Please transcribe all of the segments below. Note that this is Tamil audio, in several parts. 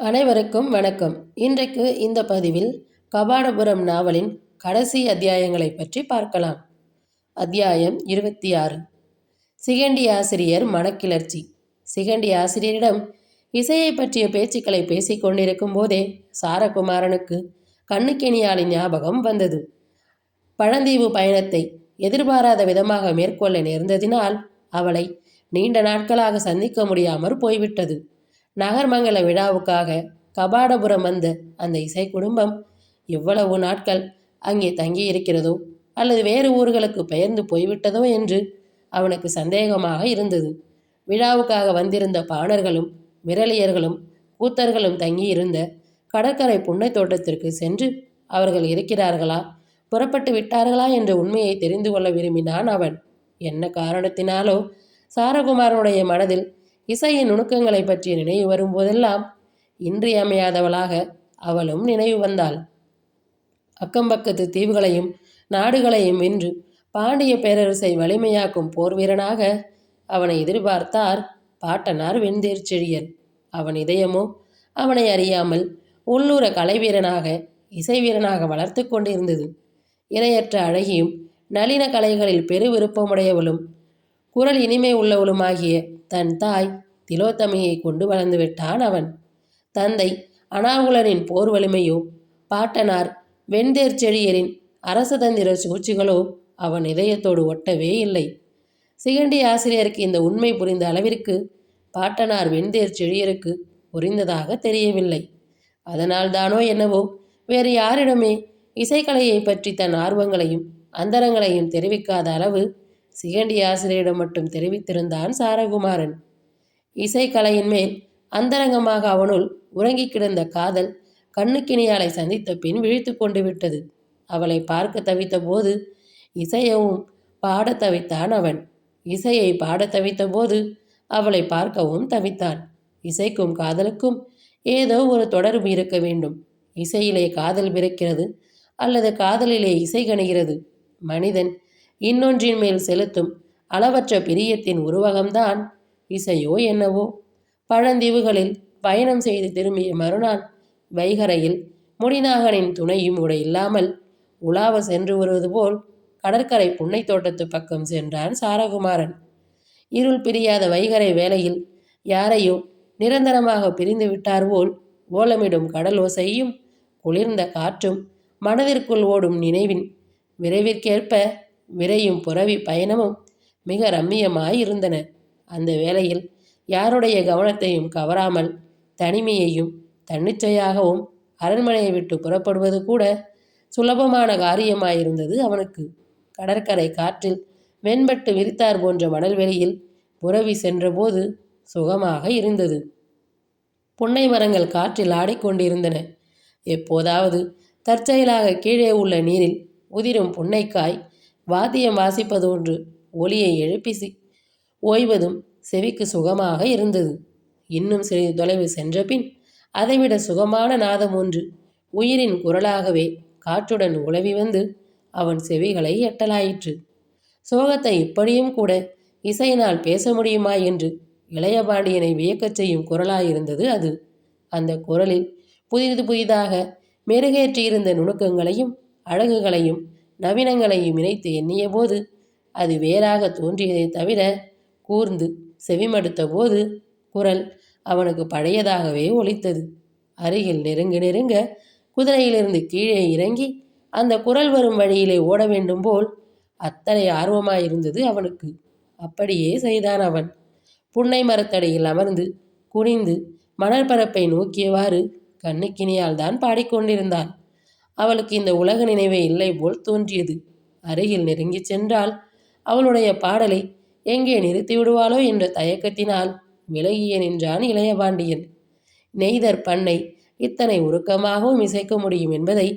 அனைவருக்கும் வணக்கம். இன்றைக்கு இந்த பதிவில் கபாடபுரம் நாவலின் கடைசி அத்தியாயங்களை பற்றி பார்க்கலாம். அத்தியாயம் 26. சிகண்டி ஆசிரியர் மனக்கிளர்ச்சி. சிகண்டி ஆசிரியரிடம் இசையை பற்றிய பேச்சுக்களை பேசிக் கொண்டிருக்கும் போதே சாரகுமாரனுக்கு கண்ணுக்கெணியாளின் ஞாபகம் வந்தது. பழந்தீவு பயணத்தை எதிர்பாராத விதமாக மேற்கொள்ள நேர்ந்ததினால் அவளை நீண்ட நாட்களாக சந்திக்க முடியாமற் போய்விட்டது. நகர்மங்கல விழாவுக்காக கபாடபுரம் வந்த அந்த இசை குடும்பம் எவ்வளவு நாட்கள் அங்கே தங்கியிருக்கிறதோ அல்லது வேறு ஊர்களுக்கு பெயர்ந்து போய்விட்டதோ என்று அவனுக்கு சந்தேகமாக இருந்தது. விழாவுக்காக வந்திருந்த பாணர்களும் விரலியர்களும் கூத்தர்களும் தங்கியிருந்த கடற்கரை புன்னை தோட்டத்திற்கு சென்று அவர்கள் இருக்கிறார்களா, புறப்பட்டு விட்டார்களா என்ற உண்மையை தெரிந்து கொள்ள விரும்பினான் அவன். என்ன காரணத்தினாலோ சாரகுமாரனுடைய மனதில் இசையின் நுணுக்கங்களை பற்றிய நினைவு வரும்போதெல்லாம் இன்றியமையாதவளாக அவளும் நினைவு வந்தாள். அக்கம்பக்கத்து தீவுகளையும் நாடுகளையும் வென்று பாண்டிய பேரரசை வலிமையாக்கும் போர் வீரனாக அவனை எதிர்பார்த்தார் பாட்டனார் வெண்தேர்ச்செழியன். அவன் இதயமோ அவனை அறியாமல் உள்ளூர கலைவீரனாக இசை வீரனாக வளர்த்து கொண்டிருந்தது. இணையற்ற அழகியும் நளின கலைகளில் பெரு விருப்பமுடையவளும் குரல் இனிமை உள்ளவளுமாகிய தன் தாய் திலோத்தமையை கொண்டு வளர்ந்து விட்டான் அவன். தந்தை அனாகுலனின் போர் வலிமையோ பாட்டனார் வெண்தேர்ச்செழியரின் அரசதந்திர சூழ்ச்சிகளோ அவன் இதயத்தோடு ஒட்டவே இல்லை. சிகண்டி ஆசிரியருக்கு இந்த உண்மை புரிந்த அளவிற்கு பாட்டனார் வெண்தேர்ச்செழியருக்கு புரிந்ததாக தெரியவில்லை. அதனால்தானோ என்னவோ வேறு யாரிடமே இசைக்கலையை பற்றி தன் ஆர்வங்களையும் அந்தரங்களையும் தெரிவிக்காத அளவு சிகண்டி ஆசிரியரிடம் மட்டும் தெரிவித்திருந்தான் சாரகுமாரன். இசைக்கலையின் மேல் அந்தரங்கமாக அவனுள் உறங்கி கிடந்த காதல் கண்ணுக்கினியாளை சந்தித்த பின் விழித்து கொண்டு விட்டது. அவளை பார்க்க தவித்த போது இசையவும் பாட தவித்தான் அவன். இசையை பாட தவித்த போது அவளை பார்க்கவும் தவித்தான். இசைக்கும் காதலுக்கும் ஏதோ ஒரு தொடர்பு இருக்க வேண்டும். இசையிலே காதல் பிறக்கிறது அல்லது காதலிலே இசை கணிகிறது. மனிதன் இன்னொன்றின் மேல் செலுத்தும் அளவற்ற பிரியத்தின் உருவகம்தான் இசையோ என்னவோ. பழந்தீவுகளில் பயணம் செய்து திரும்பிய மறுநாள் வைகரையில் முடிநாகனின் துணையும் கூட இல்லாமல் உலாவ சென்று வருவது போல் கடற்கரை புன்னை தோட்டத்து பக்கம் சென்றான் சாரகுமாரன். இருள் பிரியாத வைகரை வேளையில் யாரையோ நிரந்தரமாக பிரிந்து விட்டார் போல் ஓலமிடும் கடல் ஓசையும் குளிர்ந்த காற்றும் மனதிற்குள் ஓடும் நினைவின் விரைவிற்கேற்ப விரையும் புறவி பயணமும் மிக ரம்மியமாயிருந்தன. அந்த வேளையில் யாருடைய கவனத்தையும் கவராமல் தனிமையையும் தன்னிச்சையாகவும் அரண்மனையை விட்டு புறப்படுவது கூட சுலபமான காரியமாயிருந்தது அவனுக்கு. கடற்கரை காற்றில் வெண்பட்டு விரித்தார் போன்ற மணல்வெளியில் புறவி சென்றபோது சுகமாக இருந்தது. புன்னை மரங்கள் காற்றில் ஆடிக்கொண்டிருந்தன. எப்போதாவது தற்செயலாக கீழே உள்ள நீரில் உதிரும் புன்னைக்காய் வாத்தியம் வாசிப்பதொன்று ஒலியை எழுப்பி ஓய்வதும் செவிக்கு சுகமாக இருந்தது. இன்னும் சிறிது தொலைவு சென்ற பின் அதைவிட சுகமான நாதம் ஒன்று உயிரின் குரலாகவே காற்றுடன் உலவி வந்து அவன் செவிகளை எட்டலாயிற்று. சோகத்தை இப்படியும் கூட இசையினால் பேச முடியுமா என்று இளையபாண்டியனை வியக்கச் செய்யும் குரலாயிருந்தது அது. அந்த குரலில் புதிதாக மெருகேற்றியிருந்த நுணுக்கங்களையும் அழகுகளையும் நவீனங்களையும் இணைத்து எண்ணிய போது அது வேறாக தோன்றியதை தவிர கூர்ந்து செவிமடுத்த போது குரல் அவனுக்கு பழையதாகவே ஒலித்தது. அருகில் நெருங்க குதிரையிலிருந்து கீழே இறங்கி அந்த குரல் வரும் வழியிலே ஓட வேண்டும் போல் அத்தனை ஆர்வமாயிருந்தது அவனுக்கு. அப்படியே செய்தான் அவன். புன்னை மரத்தடியில் அமர்ந்து குனிந்து மணற்பரப்பை நோக்கியவாறு கண்ணுக்கினியால் தான் பாடிக்கொண்டிருந்தான். அவளுக்கு இந்த உலக நினைவே இல்லை போல் தோன்றியது. அருகில் நெருங்கி சென்றால் அவளுடைய பாடலை எங்கே நிறுத்தி விடுவாளோ என்ற தயக்கத்தினால் விலகிய நின்றான் இளையபாண்டியன். நெய்தர் பண்ணை இத்தனை உருக்கமாகவும் இசைக்க முடியும் என்பதை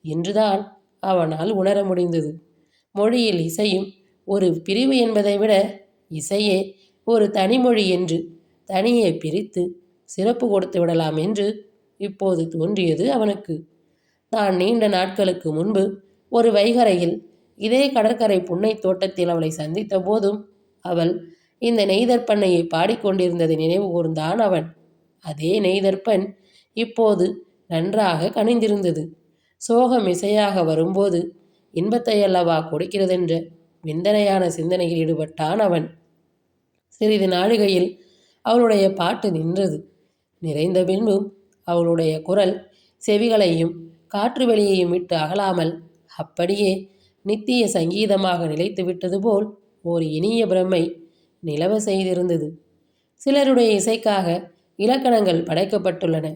இன்றுதான் அவனால் உணர முடிந்தது. மொழியில் இசையும் ஒரு பிரிவு என்பதை விட இசையே ஒரு தனிமொழி என்று தனியே பிரித்து சிறப்பு கொடுத்து விடலாம் என்று இப்போது தோன்றியது அவனுக்கு. தான் நீண்ட நாட்களுக்கு முன்பு ஒரு வைகரையில் இதே கடற்கரை புன்னை தோட்டத்தில் அவளை சந்தித்த போதும் அவள் இந்த நெய்தற் பண்ணையை பாடிக்கொண்டிருந்ததை நினைவு கூர்ந்தான் அவன். அதே நெய்தற்பெண் இப்போது நன்றாக கனிந்திருந்தது. சோகம் இசையாக வரும்போது இன்பத்தை அல்லவா கொடுக்கிறதென்ற விந்தனையான சிந்தனையில் ஈடுபட்டான் அவன். சிறிது நாழிகையில் அவளுடைய பாட்டு நின்றது. நிறைந்த பின்பும் அவளுடைய குரல் செவிகளையும் காற்று வெளியையும் விட்டு அகலாமல் அப்படியே நித்திய சங்கீதமாக நிலைத்து விட்டது போல் ஓர் இனிய பிரமை நிலவ செய்திருந்தது. சிலருடைய இசைக்காக இலக்கணங்கள் படைக்கப்பட்டுள்ளன.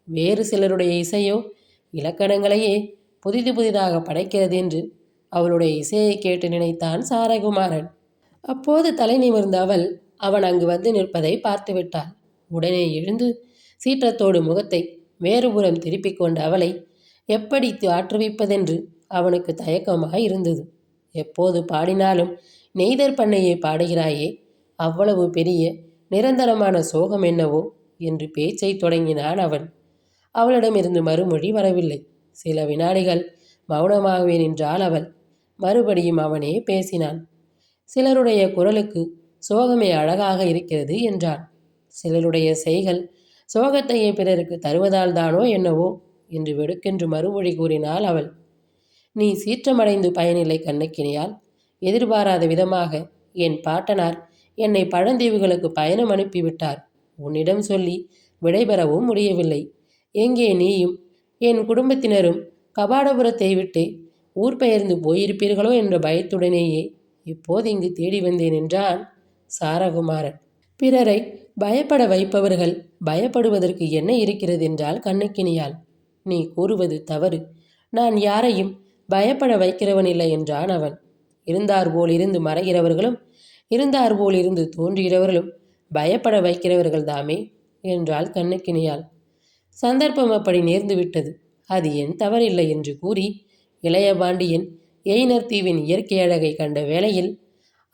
வேறு சிலருடைய இசையோ இலக்கணங்களையே புதிது புதிதாக படைக்கிறது என்று அவளுடைய இசையை கேட்டு நினைத்தான் சாரகுமாரன். அப்போது தலை நிமிர்ந்த அவள் அவன் அங்கு வந்து நிற்பதை பார்த்து விட்டாள். உடனே எழுந்து சீற்றத்தோடு முகத்தை வேறுபுறம் திருப்பிக் கொண்ட அவளை எப்படி ஆற்றுவிப்பதென்று அவனுக்கு தயக்கமாய் இருந்தது. எப்போது பாடினாலும் நெய்தர் பண்ணையை பாடுகிறாயே, அவ்வளவு பெரிய நிரந்தரமான சோகம் என்னவோ என்று பேச்சை தொடங்கினான் அவன். அவளிடமிருந்து மறுமொழி வரவில்லை. சில வினாடிகள் மௌனமாகவே நின்றாள் அவள். மறுபடியும் அவனே பேசினான். சிலருடைய குரலுக்கு சோகமே அழகாக இருக்கிறது என்றான். சிலருடைய செய்கள் சோகத்தையே பிறருக்கு தருவதால் தானோ என்னவோ என்று வெடுக்கென்று மறுமொழி கூறினாள் அவள். நீ சீற்றமடைந்து பயனில்லை கண்ணக்கினியால். எதிர்பாராத விதமாக என் பாட்டனார் என்னை பழந்தீவுகளுக்கு பயணம் அனுப்பிவிட்டார். உன்னிடம் சொல்லி விடைபெறவும் முடியவில்லை. எங்கே நீயும் என் குடும்பத்தினரும் கபாடபுரத்தை விட்டு ஊர் பெயர்ந்து போயிருப்பீர்களோ என்ற பயத்துடனேயே இப்போது இங்கு தேடி வந்தேன் என்றான் சாரகுமாரன். பிறரை பயப்பட வைப்பவர்கள் பயப்படுவதற்கு என்ன இருக்கிறது என்றால் கண்ணக்கினியால். நீ கூறுவது தவறு. நான் யாரையும் பயப்பட வைக்கிறவன் இல்லை என்றான் அவன். இருந்தார் போல் இருந்து மறைகிறவர்களும் இருந்தார் போல் இருந்து தோன்றுகிறவர்களும் பயப்பட வைக்கிறவர்கள் தாமே என்றாள் கண்ணக்கினியால். சந்தர்ப்பம் அப்படி நேர்ந்து விட்டது, அது என் தவறில்லை என்று கூறி இளைய பாண்டியன் எய்னர் தீவின் இயற்கை அழகை கண்ட வேளையில்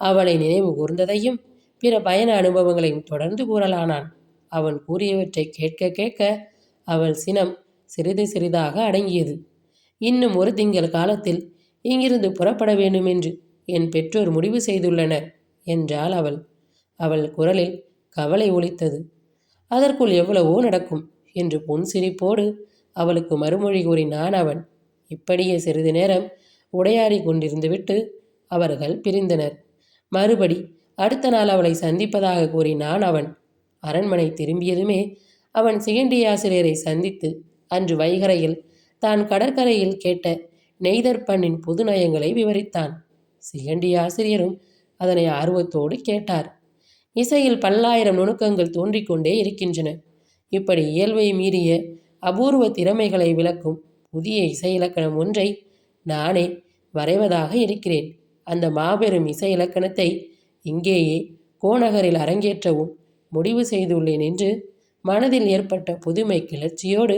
அவளை நினைவு கூர்ந்ததையும் பிற பயண அனுபவங்களையும் தொடர்ந்து கூறலானான். அவன் கூறியவற்றை கேட்க கேட்க அவள் சினம் சிறிது சிறிதாக அடங்கியது. இன்னும் ஒரு திங்கள் காலத்தில் இங்கிருந்து புறப்பட வேண்டுமென்று என் பெற்றோர் முடிவு செய்துள்ளனர் என்றாள் அவள். அவள் குரலில் கவலை ஒலித்தது. அதற்குள் எவ்வளவோ நடக்கும் என்று புன்சிரிப்போடு அவளுக்கு மறுமொழி கூறினான் அவன். இப்படியே சிறிது நேரம் உடையாடி கொண்டிருந்து விட்டு அவர்கள் பிரிந்தனர். மறுபடி அடுத்த நாள் அவளை சந்திப்பதாக கூறினான் அவன். அரண்மனை திரும்பியதுமே அவன் சிகண்டி ஆசிரியரை சந்தித்து அன்று வைகரையில் தான் கடற்கரையில் கேட்ட நெய்தர் பண்ணின் புது நயங்களை விவரித்தான். சிகண்டி ஆசிரியரும் அதனை ஆர்வத்தோடு கேட்டார். இசையில் பல்லாயிரம் நுணுக்கங்கள் தோன்றிக்கொண்டே இருக்கின்றன. இப்படி இயல்பை மீறிய அபூர்வ திறமைகளை விளக்கும் புதிய இசை இலக்கணம் ஒன்றை நானே வரைவதாக இருக்கிறேன். அந்த மாபெரும் இசை இலக்கணத்தை இங்கேயே கோநகரில் அரங்கேற்றவும் முடிவு செய்துள்ளேன் என்று மனதில் ஏற்பட்ட புதுமை கிளர்ச்சியோடு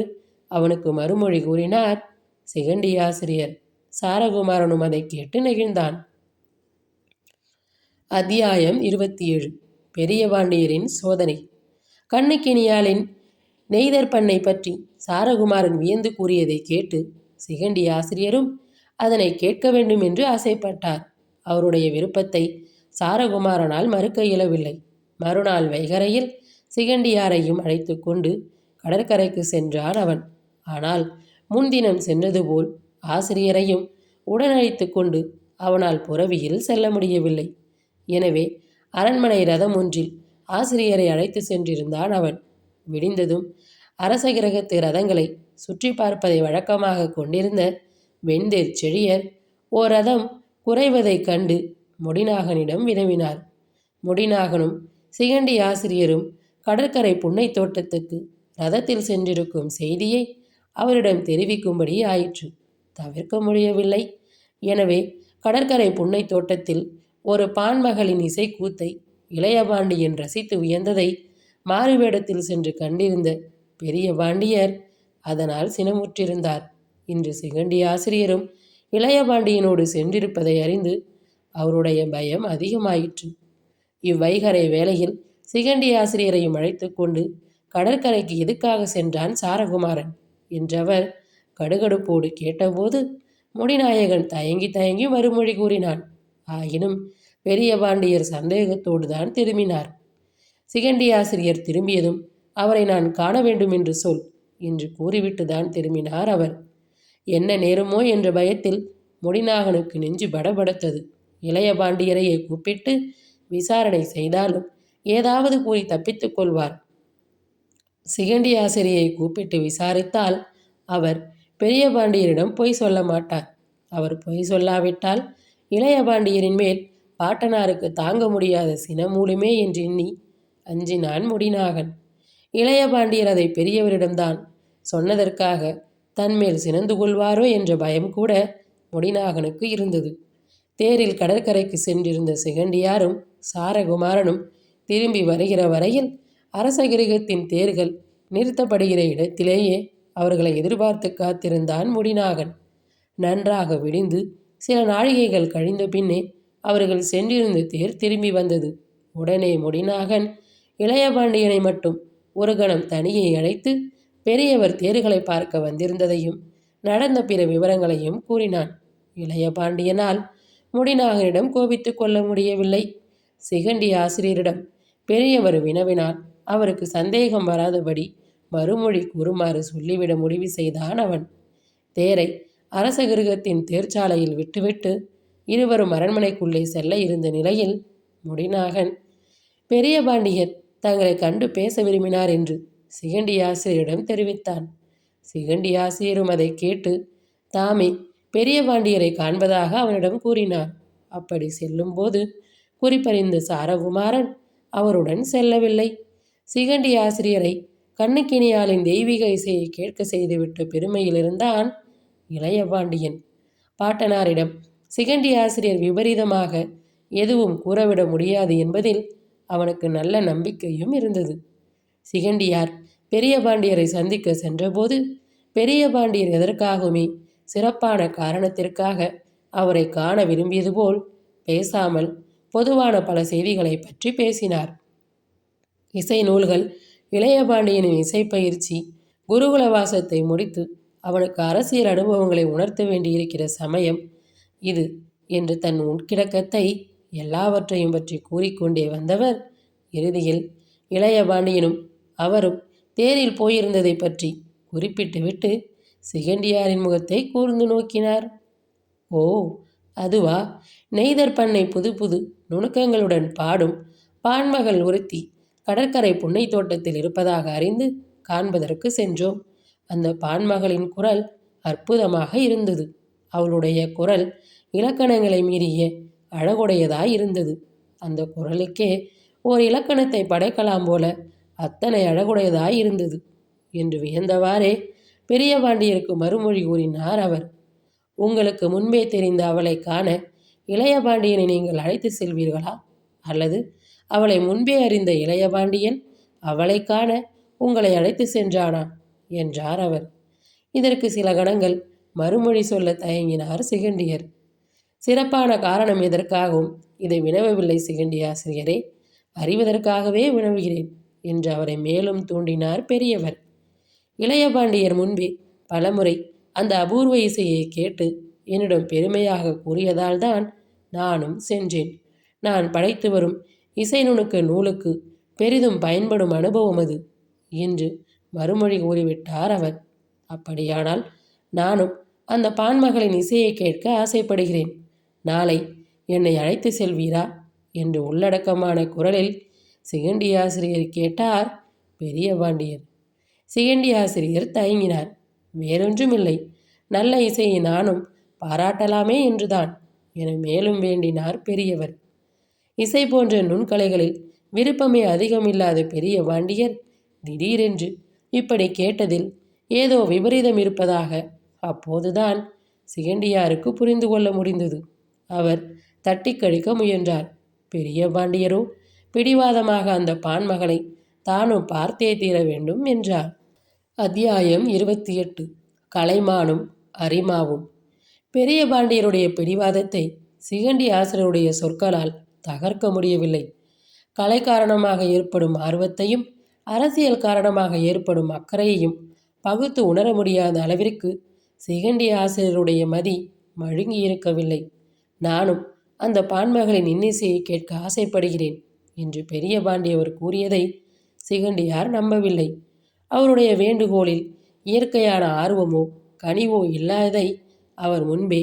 அவனுக்கு மறுமொழி கூறினார் சிகண்டி ஆசிரியர். சாரகுமாரனும் அதை கேட்டு நெகிழ்ந்தான். அத்தியாயம் 27. பெரிய பாண்டியரின் சோதனை. கண்ணக்கினியாளின் நெய்தர் பண்ணை பற்றி சாரகுமாரன் வியந்து கூறியதை கேட்டு சிகண்டி ஆசிரியரும் அதனை கேட்க வேண்டும் என்று ஆசைப்பட்டார். அவருடைய விருப்பத்தை சாரகுமாரனால் மறுக்க இயலவில்லை. மறுநாள் வைகரையில் சிகண்டியாரையும் அழைத்து கொண்டு கடற்கரைக்கு சென்றான் அவன். ஆனால் முன்தினம் சென்றது போல் ஆசிரியரையும் உடனழைத்து கொண்டு அவனால் புறவியில் செல்ல முடியவில்லை. எனவே அரண்மனை ரதம் ஒன்றில் ஆசிரியரை அழைத்து சென்றிருந்தான் அவன். விடிந்ததும் அரச கிரகத்து ரதங்களை சுற்றி பார்ப்பதை வழக்கமாக கொண்டிருந்த வெண்தேர் செழியர் ஓர் ரதம் குறைவதைக் கண்டு முடிநாகனிடம் வினவினார். முடிநாகனும் சிகண்டி ஆசிரியரும் கடற்கரை புன்னை தோட்டத்துக்கு ரதத்தில் சென்றிருக்கும் செய்தியை அவரிடம் தெரிவிக்கும்படி ஆயிற்று. தவிர்க்க முடியவில்லை. எனவே கடற்கரை புன்னை தோட்டத்தில் ஒரு பான்மகளின் இசைக்கூத்தை இளையபாண்டியன் ரசித்து வியந்ததை மாறுவேடத்தில் சென்று கண்டிருந்த பெரிய பாண்டியர் அதனால் சினமுற்றிருந்தார். இன்று சிகண்டி ஆசிரியரும் இளையபாண்டியனோடு சென்றிருப்பதை அறிந்து அவருடைய பயம் அதிகமாயிற்று. இவ்வைகரை வேளையில் சிகண்டி ஆசிரியரையும் அழைத்து கொண்டு கடற்கரைக்கு எதுக்காக சென்றான் சாரகுமாரன் என்றவர் கடுகடுப்போடு கேட்டபோது முடிநாயகன் தயங்கி தயங்கி மறுமொழி கூறினான். ஆயினும் பெரிய பாண்டியர் சந்தேகத்தோடு தான் திரும்பினார். சிகண்டி ஆசிரியர் திரும்பியதும் அவரை நான் காண வேண்டும் என்று சொல் என்று கூறிவிட்டுதான் திரும்பினார் அவர். என்ன நேருமோ என்ற பயத்தில் முடிநாகனுக்கு நெஞ்சு படபடத்தது. இளைய பாண்டியரையே கூப்பிட்டு விசாரணை செய்தாலும் ஏதாவது கூறி தப்பித்துக் கொள்வார். சிகண்டி ஆசிரியை கூப்பிட்டு விசாரித்தால் அவர் பெரிய பாண்டியரிடம் பொய் சொல்ல மாட்டார். அவர் பொய் சொல்லாவிட்டால் இளைய பாண்டியரின் மேல் பாட்டனாருக்கு தாங்க முடியாத சினமூலுமே என்று எண்ணி அஞ்சினான் முடிநாகன். இளைய பாண்டியர் அதை பெரியவரிடம்தான் சொன்னதற்காக தன்மேல் சினந்து கொள்வாரோ என்ற பயம் கூட முடிநாகனுக்கு இருந்தது. தேரில் கடற்கரைக்கு சென்றிருந்த சிகண்டியாரும் சாரகுமாரனும் திரும்பி வருகிற வரையில் அரச கிரகத்தின் தேர்கள் நிறுத்தப்படுகிற இடத்திலேயே அவர்களை எதிர்பார்த்து காத்திருந்தான் முடிநாகன். நன்றாக விடிந்து சில நாழிகைகள் கழிந்த பின்னே அவர்கள் சென்றிருந்த தேர் திரும்பி வந்தது. உடனே முடிநாகன் இளையபாண்டியனை மட்டும் ஒரு கணம் தனியை அழைத்து பெரியவர் தேர்களை பார்க்க வந்திருந்ததையும் நடந்த பிற விவரங்களையும் கூறினான். இளையபாண்டியனால் முடிநாகனிடம் கோபித்து கொள்ள முடியவில்லை. சிகண்டி ஆசிரியரிடம் பெரியவர் வினவினால் அவருக்கு சந்தேகம் வராதபடி மறுமொழி கூறுமாறு சொல்லிவிட முடிவு செய்தான் அவன். தேரை அரச கிருகத்தின் தேர்ச்சாலையில் விட்டுவிட்டு இருவரும் அரண்மனைக்குள்ளே செல்ல இருந்த நிலையில் முடிநாகன் பெரிய பாண்டியர் தங்களை கண்டு பேச விரும்பினார் என்று சிகண்டி ஆசிரியரிடம் தெரிவித்தான். சிகண்டி ஆசிரியரும் அதை கேட்டு தாமே பெரிய பாண்டியரை காண்பதாக அவனிடம் கூறினார். அப்படி செல்லும்போது குறிப்பறிந்த சாரகுமாரன் அவருடன் செல்லவில்லை. சிகண்டி ஆசிரியரை கண்ணுக்கினியாளின் தெய்வீக இசையை கேட்க செய்துவிட்ட பெருமையில் இருந்தான் இளைய பாண்டியன். பாட்டனாரிடம் சிகண்டி ஆசிரியர் விபரீதமாக எதுவும் கூறவிட முடியாது என்பதில் அவனுக்கு நல்ல நம்பிக்கையும் இருந்தது. சிகண்டியார் பெரிய பாண்டியரை சந்திக்க சென்றபோது பெரிய பாண்டியர் எதற்காகவுமே சிறப்பான காரணத்திற்காக அவரை காண விரும்பியது போல் பேசாமல் பொதுவான பல செய்திகளை பற்றி பேசினார். இசை நூல்கள், இளையபாண்டியனின் இசைப்பயிற்சி, குருகுல வாசத்தை முடித்து அவனுக்கு அரசியல் அனுபவங்களை உணர்த்த வேண்டியிருக்கிற சமயம் இது என்று தன் உட்கிடக்கத்தை எல்லாவற்றையும் பற்றி கூறிக்கொண்டே வந்தவர் இறுதியில் இளையபாண்டியனும் அவரும் தேரில் போயிருந்ததை பற்றி குறிப்பிட்டுவிட்டு சிகண்டியாரின் முகத்தை கூர்ந்து நோக்கினார். ஓ, அதுவா? நெய்தர் பண்ணை புது புது நுணுக்கங்களுடன் பாடும் பான்மகள் ஒருத்தி கடற்கரை புன்னை தோட்டத்தில் இருப்பதாக அறிந்து காண்பதற்கு சென்றோம். அந்த பான்மகளின் குரல் அற்புதமாக இருந்தது. அவளுடைய குரல் இலக்கணங்களை மீறிய அழகுடையதாய் இருந்தது. அந்த குரலுக்கே ஓர் இலக்கணத்தை படைக்கலாம் போல அத்தனை அழகுடையதாய் இருந்தது என்று வியந்தவாறே பெரிய பாண்டியருக்கு மறுமொழி கூறினார் அவர். உங்களுக்கு முன்பே தெரிந்த அவளை காண இளையபாண்டியனை நீங்கள் அழைத்து செல்வீர்களா? அல்லது அவளை முன்பே அறிந்த இளையபாண்டியன் அவளை காண உங்களை அழைத்து சென்றானா என்றார் அவர். இதற்கு சில கணங்கள் மறுமொழி சொல்ல தயங்கினார் சிகண்டியர். சிறப்பான காரணம் எதற்காகவும் இதை வினவவில்லை சிகண்டி ஆசிரியரே, அறிவதற்காகவே வினவுகிறேன் என்று அவரை மேலும் தூண்டினார் பெரியவர். இளையபாண்டியர் முன்பே பலமுறை அந்த அபூர்வ இசையை கேட்டு என்னிடம் பெருமையாக கூறியதால்தான் நானும் சென்றேன். நான் படைத்து வரும் இசை நுணுக்க நூலுக்கு பெரிதும் பயன்படும் அனுபவம் அது என்று மறுமொழி கூறிவிட்டார் அவர். அப்படியானால் நானும் அந்த பான்மகளின் இசையை கேட்க ஆசைப்படுகிறேன். நாளை என்னை அழைத்து செல்வீரா என்று உள்ளடக்கமான குரலில் சிகண்டி ஆசிரியர் கேட்டார் பெரிய பாண்டியர். சிகண்டி ஆசிரியர் தயங்கினார். வேறொன்றுமில்லை, நல்ல இசையை நானும் பாராட்டலாமே என்றுதான் என மேலும் வேண்டினார் பெரியவர். இசை போன்ற நுண்கலைகளில் விருப்பமே அதிகமில்லாத பெரிய பாண்டியர் திடீரென்று இப்படி கேட்டதில் ஏதோ விபரீதம் இருப்பதாக அப்போதுதான் சிகண்டியாருக்கு புரிந்து கொள்ள முடிந்தது. அவர் தட்டி கழிக்க முயன்றார். பெரிய பாண்டியரோ பிடிவாதமாக அந்த பான்மகளை தானும் பார்த்தே தீர வேண்டும் என்றார். அத்தியாயம் 28. கலைமானும் அரிமாவும். பெரிய பாண்டியருடைய பிடிவாதத்தை சிகண்டி ஆசிரியருடைய சொற்களால் தகர்க்க முடியவில்லை. கலை காரணமாக ஏற்படும் ஆர்வத்தையும் அரசியல் காரணமாக ஏற்படும் அக்கறையையும் பகுத்து உணர முடியாத அளவிற்கு சிகண்டி ஆசிரியருடைய மதி மழுங்கி இருக்கவில்லை. நானும் அந்த பான்மகளின் இன்னிசையை கேட்க ஆசைப்படுகிறேன் என்று பெரிய பாண்டியவர் கூறியதை சிகண்டியார் நம்பவில்லை. அவருடைய வேண்டுகோளில் இயற்கையான ஆர்வமோ கனிவோ இல்லாததை அவர் முன்பே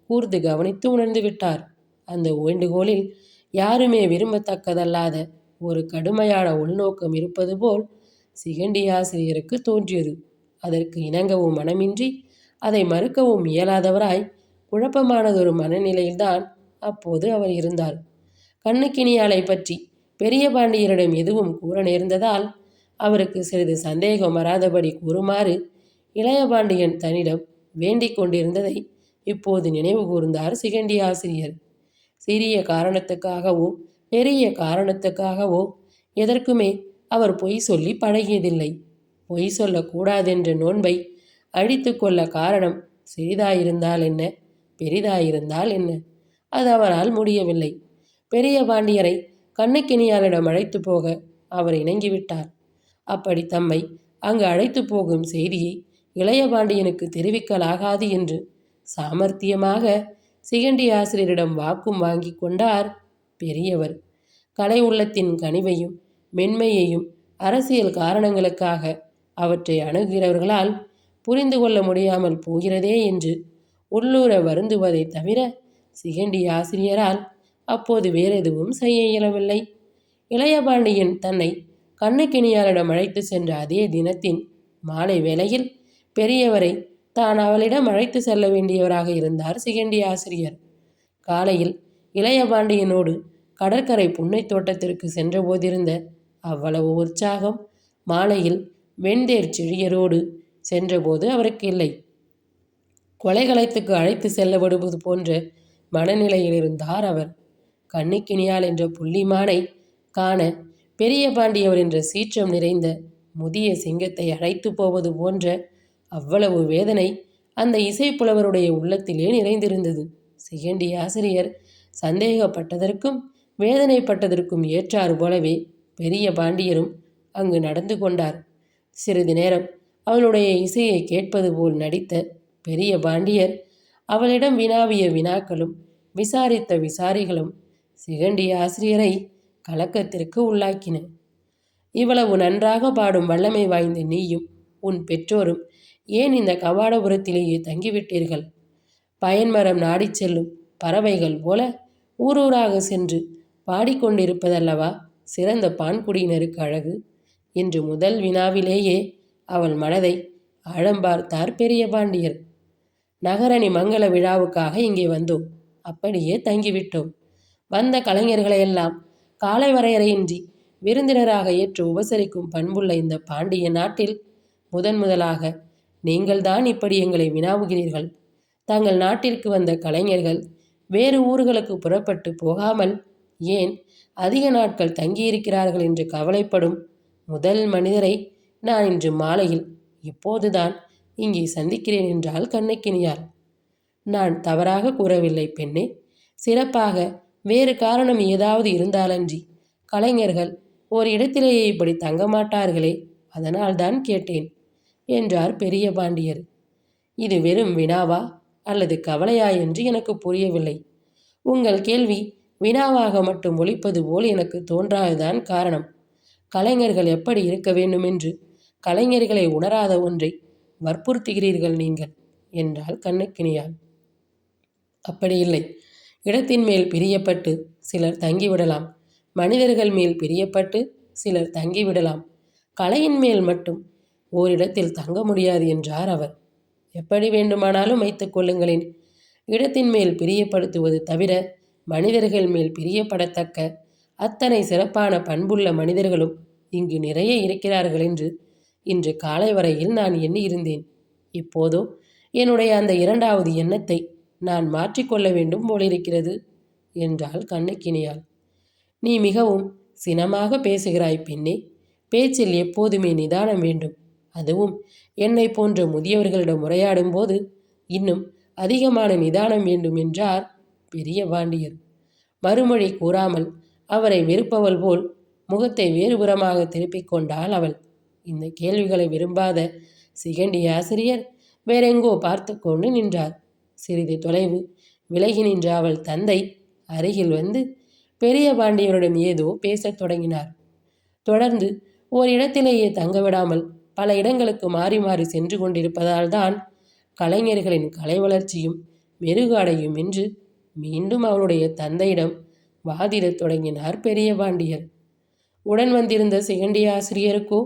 கூர்ந்து கவனித்து உணர்ந்து விட்டார். அந்த வேண்டுகோளில் யாருமே விரும்பத்தக்கதல்லாத ஒரு கடுமையான உள்நோக்கம் இருப்பது போல் சிகண்டி ஆசிரியருக்கு தோன்றியது. அதற்கு இணங்கவும் மனமின்றி அதை மறுக்கவும் இயலாதவராய் குழப்பமானதொரு மனநிலையில்தான் அப்போது அவர் இருந்தார். கண்ணுக்கினியாலை பற்றி பெரிய பாண்டியரிடம் எதுவும் கூற நேர்ந்ததால் அவருக்கு சிறிது சந்தேகம் வராதபடி கூறுமாறு இளைய பாண்டியன் தன்னிடம் வேண்டிக் கொண்டிருந்ததை இப்போது நினைவு கூர்ந்தார் சிகண்டி ஆசிரியர். சிறிய காரணத்துக்காகவோ பெரிய காரணத்துக்காகவோ எதற்குமே அவர் பொய் சொல்லி பழகியதில்லை. பொய் சொல்லக்கூடாதென்ற நோன்பை அழித்து கொள்ள காரணம் சிறிதாயிருந்தால் என்ன, பெரிதாயிருந்தால் என்ன, அது அவரால் முடியவில்லை. பெரிய பாண்டியரை கண்ணுக்கினியாரிடம் அழைத்து போக அவர் இணங்கிவிட்டார். அப்படி தம்மை அங்கு அழைத்து போகும் செய்தியை இளைய பாண்டியனுக்கு தெரிவிக்கலாகாது என்று சாமர்த்தியமாக சிகண்டி ஆசிரியரிடம் வாக்கும் வாங்கி கொண்டார் பெரியவர். கலை உள்ளத்தின் கனிவையும் மென்மையையும் அரசியல் காரணங்களுக்காக அவற்றை அணுகிறவர்களால் புரிந்து கொள்ள முடியாமல் போகிறதே என்று உள்ளூர வருந்துவதை தவிர சிகண்டி ஆசிரியரால் அப்போது வேறெதுவும் செய்ய இயலவில்லை. இளையபாண்டியன் தன்னை கண்ணுக்கினியாரிடம் அழைத்து சென்ற அதே தினத்தின் மாலை வேளையில் பெரியவரை தான் அவளிடம் அழைத்து செல்ல வேண்டியவராக இருந்தார் சிகண்டி ஆசிரியர். காலையில் இளையபாண்டியனோடு கடற்கரை புன்னை தோட்டத்திற்கு சென்றபோதிருந்த அவ்வளவு உற்சாகம் மாலையில் வெண்தேர் செழியரோடு சென்றபோது அவருக்கு இல்லை. கொலைகளத்துக்கு அழைத்து செல்லப்படுவது போன்ற மனநிலையில் இருந்தார் அவர். கண்ணுக்கினியால் என்ற புள்ளிமானை காண பெரிய பாண்டியவர் என்ற சீற்றம் நிறைந்த முதிய சிங்கத்தை அழைத்து போவது போன்ற அவ்வளவு வேதனை அந்த இசைப்புலவருடைய உள்ளத்திலே நிறைந்திருந்தது. சிகண்டி ஆசிரியர் சந்தேகப்பட்டதற்கும் வேதனைப்பட்டதற்கும் ஏற்றாறு போலவே பெரிய பாண்டியரும் அங்கு நடந்து கொண்டார். சிறிது நேரம் அவளுடைய இசையை கேட்பது போல் நடித்த பெரிய பாண்டியர் அவளிடம் வினாவிய வினாக்களும் விசாரித்த விசாரிகளும் சிகண்டி ஆசிரியரை கலக்கத்திற்கு உள்ளாக்கின. இவ்வளவு நன்றாக பாடும் வல்லமை வாய்ந்த நீயும் உன் பெற்றோரும் ஏன் இந்த கவாடபுரத்திலேயே தங்கிவிட்டீர்கள்? பயன்மரம் நாடிச் செல்லும் பறவைகள் போல ஊரூராக சென்று பாடிக்கொண்டிருப்பதல்லவா சிறந்த பான்குடியினருக்கு அழகு என்று முதல் வினாவிலேயே அவள் மனதை ஆழம் பார்த்தார் பெரிய பாண்டியர். நகரணி மங்கள விழாவுக்காக இங்கே வந்தோம், அப்படியே தங்கிவிட்டோம். வந்த கலைஞர்களையெல்லாம் காலை வரையறையின்றி விருந்தினராக ஏற்று உபசரிக்கும் பண்புள்ள இந்த பாண்டிய நாட்டில் முதலாக நீங்கள்தான் இப்படி எங்களை வினாவுகிறீர்கள். தங்கள் நாட்டிற்கு வந்த கலைஞர்கள் வேறு ஊர்களுக்கு புறப்பட்டு போகாமல் ஏன் அதிக நாட்கள் தங்கியிருக்கிறார்கள் என்று கவலைப்படும் முதல் மனிதரை நான் இன்று மாலையில் இப்போதுதான் இங்கே சந்திக்கிறேன் என்றால் கண்ணுக்கினியார். நான் தவறாக கூறவில்லை பெண்ணே. சிறப்பாக வேறு காரணம் ஏதாவது இருந்தாலன்றி கலைஞர்கள் ஒரு இடத்திலேயே இப்படி தங்க மாட்டார்களே, அதனால்தான் கேட்டேன் என்றார் பெரிய பாண்டியர். இது வெறும் வினாவா அல்லது கவலையா என்று எனக்கு புரியவில்லை. உங்கள் கேள்வி வினாவாக மட்டும் ஒலிப்பது போல் எனக்கு தோன்றாததான் காரணம். கலைஞர்கள் எப்படி இருக்க வேண்டும் என்று கலைஞர்களை உணராத ஒன்றை வற்புறுத்துகிறீர்கள் நீங்கள் என்றால் கண்ணுக்கினியார். அப்படி இல்லை. இடத்தின் மேல் பிரியப்பட்டு சிலர் தங்கிவிடலாம். மனிதர்கள் மேல் பிரியப்பட்டு சிலர் தங்கிவிடலாம். கலையின் மேல் மட்டும் ஓரிடத்தில் தங்க முடியாது என்றார் அவர். எப்படி வேண்டுமானாலும் வைத்துக் கொள்ளுங்களேன். இடத்தின் மேல் பிரியப்படுத்துவது தவிர மனிதர்கள் மேல் பிரியப்படத்தக்க அத்தனை சிறப்பான பண்புள்ள மனிதர்களும் இங்கு நிறைய இருக்கிறார்கள் என்று இன்று காலை வரையில் நான் எண்ணியிருந்தேன். இப்போதோ என்னுடைய அந்த இரண்டாவது எண்ணத்தை நான் மாற்றிக்கொள்ள வேண்டும் போலிருக்கிறது என்றாள் கண்ணுக்கினியாள். நீ மிகவும் சினமாக பேசுகிறாய் பெண்ணே. பேச்சில் எப்போதுமே நிதானம் வேண்டும். அதுவும் என்னை போன்ற முதியவர்களிடம் உரையாடும் போது இன்னும் அதிகமான நிதானம் வேண்டும் என்றார் பெரிய பாண்டியர். மறுமொழி கூறாமல் அவரை வெறுப்பவள் போல் முகத்தை வேறுபுறமாக திருப்பிக் கொண்டாள் அவள். இந்த கேள்விகளை விரும்பாத சிகண்டி ஆசிரியர் வேறெங்கோ பார்த்து கொண்டு நின்றார். சிறிது தொலைவு விலகி நின்ற அவள் தந்தை அருகில் வந்து பெரிய பாண்டியரிடம் ஏதோ பேசத் தொடங்கினார். தொடர்ந்து ஓரிடத்திலேயே தங்கவிடாமல் பல இடங்களுக்கு மாறி மாறி சென்று கொண்டிருப்பதால் தான் கலைஞர்களின் கலை வளர்ச்சியும் மெருகு அடையும் என்று மீண்டும் அவருடைய தந்தையிடம் வாதிடத் தொடங்கினார் பெரிய பாண்டியர். உடன் வந்திருந்த சிகண்டி ஆசிரியருக்கோ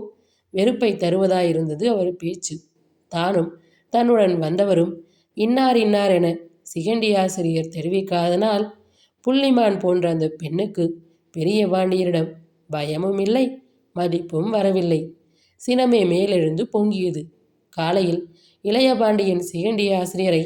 வெறுப்பை தருவதாயிருந்தது அவர் பேச்சு. தானும் தன்னுடன் வந்தவரும் இன்னார் இன்னார் என சிகண்டி ஆசிரியர் தெரிவிக்காதனால் புள்ளிமான் போன்ற அந்த பெண்ணுக்கு பெரிய பாண்டியரிடம் பயமும் இல்லை, மதிப்பும் வரவில்லை. சினமே மேலெழுந்து பொங்கியது. காலையில் இளைய பாண்டியன் சிகண்டி ஆசிரியரை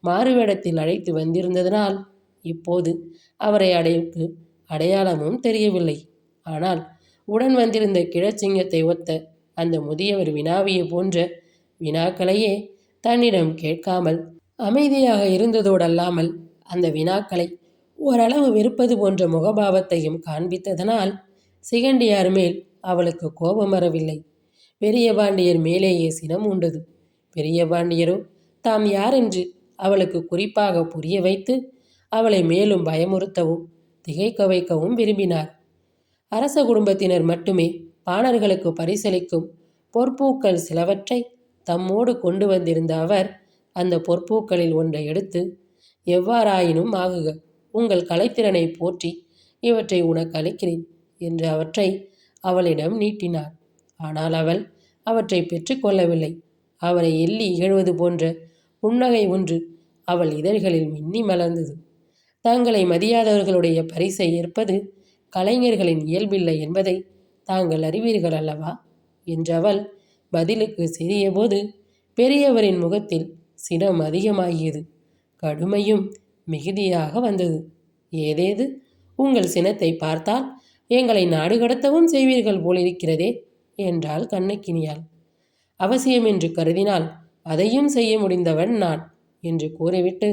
மாறுவேடத்தில் அழைத்து வந்திருந்ததனால் இப்போது அவரை அடைக்கு அடையாளமும் தெரியவில்லை. ஆனால் உடன் வந்திருந்த கிழச்சிங்கத்தை ஒத்த அந்த முதியவர் வினாவிய போன்ற வினாக்களையே தன்னிடம் கேட்காமல் அமைதியாக இருந்ததோடல்லாமல் அந்த வினாக்களை ஓரளவு வெறுப்பது போன்ற முகபாவத்தையும் காண்பித்ததனால் சிகண்டியார் மேல் அவளுக்கு கோபம் வரவில்லை. பெரிய பாண்டியர் மேலேயே சினம் உண்டது. பெரிய பாண்டியரோ தாம் யாரென்று அவளுக்கு குறிப்பாக புரிய வைத்து அவளை மேலும் பயமுறுத்தவும் திகைக்க வைக்கவும் விரும்பினார். அரச குடும்பத்தினர் மட்டுமே பாணர்களுக்கு பரிசளிக்கும் பொற்பூக்கள் சிலவற்றை தம்மோடு கொண்டு வந்திருந்த அவர் அந்த பொற்பூக்களில் ஒன்றை எடுத்து, எவ்வாறாயினும் ஆகுக, உங்கள் கலைத்திறனை போற்றி இவற்றை உனக்கு அளிக்கிறேன் என்று அவற்றை அவளிடம் நீட்டினார். ஆனால் அவள் அவற்றை பெற்றுக்கொள்ளவில்லை. அவரை எள்ளி இகழ்வது போன்ற புன்னகை ஒன்று அவள் இதழ்களில் மின்னி மலர்ந்தது. தங்களை மதியாதவர்களுடைய பரிசை ஏற்பது கலைஞர்களின் இயல்பில்லை என்பதை தாங்கள் அறிவீர்கள் அல்லவா என்று அவள் பதிலுக்கு சிறியபோது பெரியவரின் முகத்தில் சினம் அதிகமாகியது. கடுமையும் மிகுதியாக வந்தது. ஏதேது, உங்கள் சினத்தை பார்த்தால் எங்களை நாடு கடத்தவும் செய்வீர்கள் போலிருக்கிறதே என்றாள் கண்ணக்கினியாள். அவசியம் என்று கருதினால் அதையும் செய்ய முடிந்தவன் நான் என்று கூறிவிட்டு,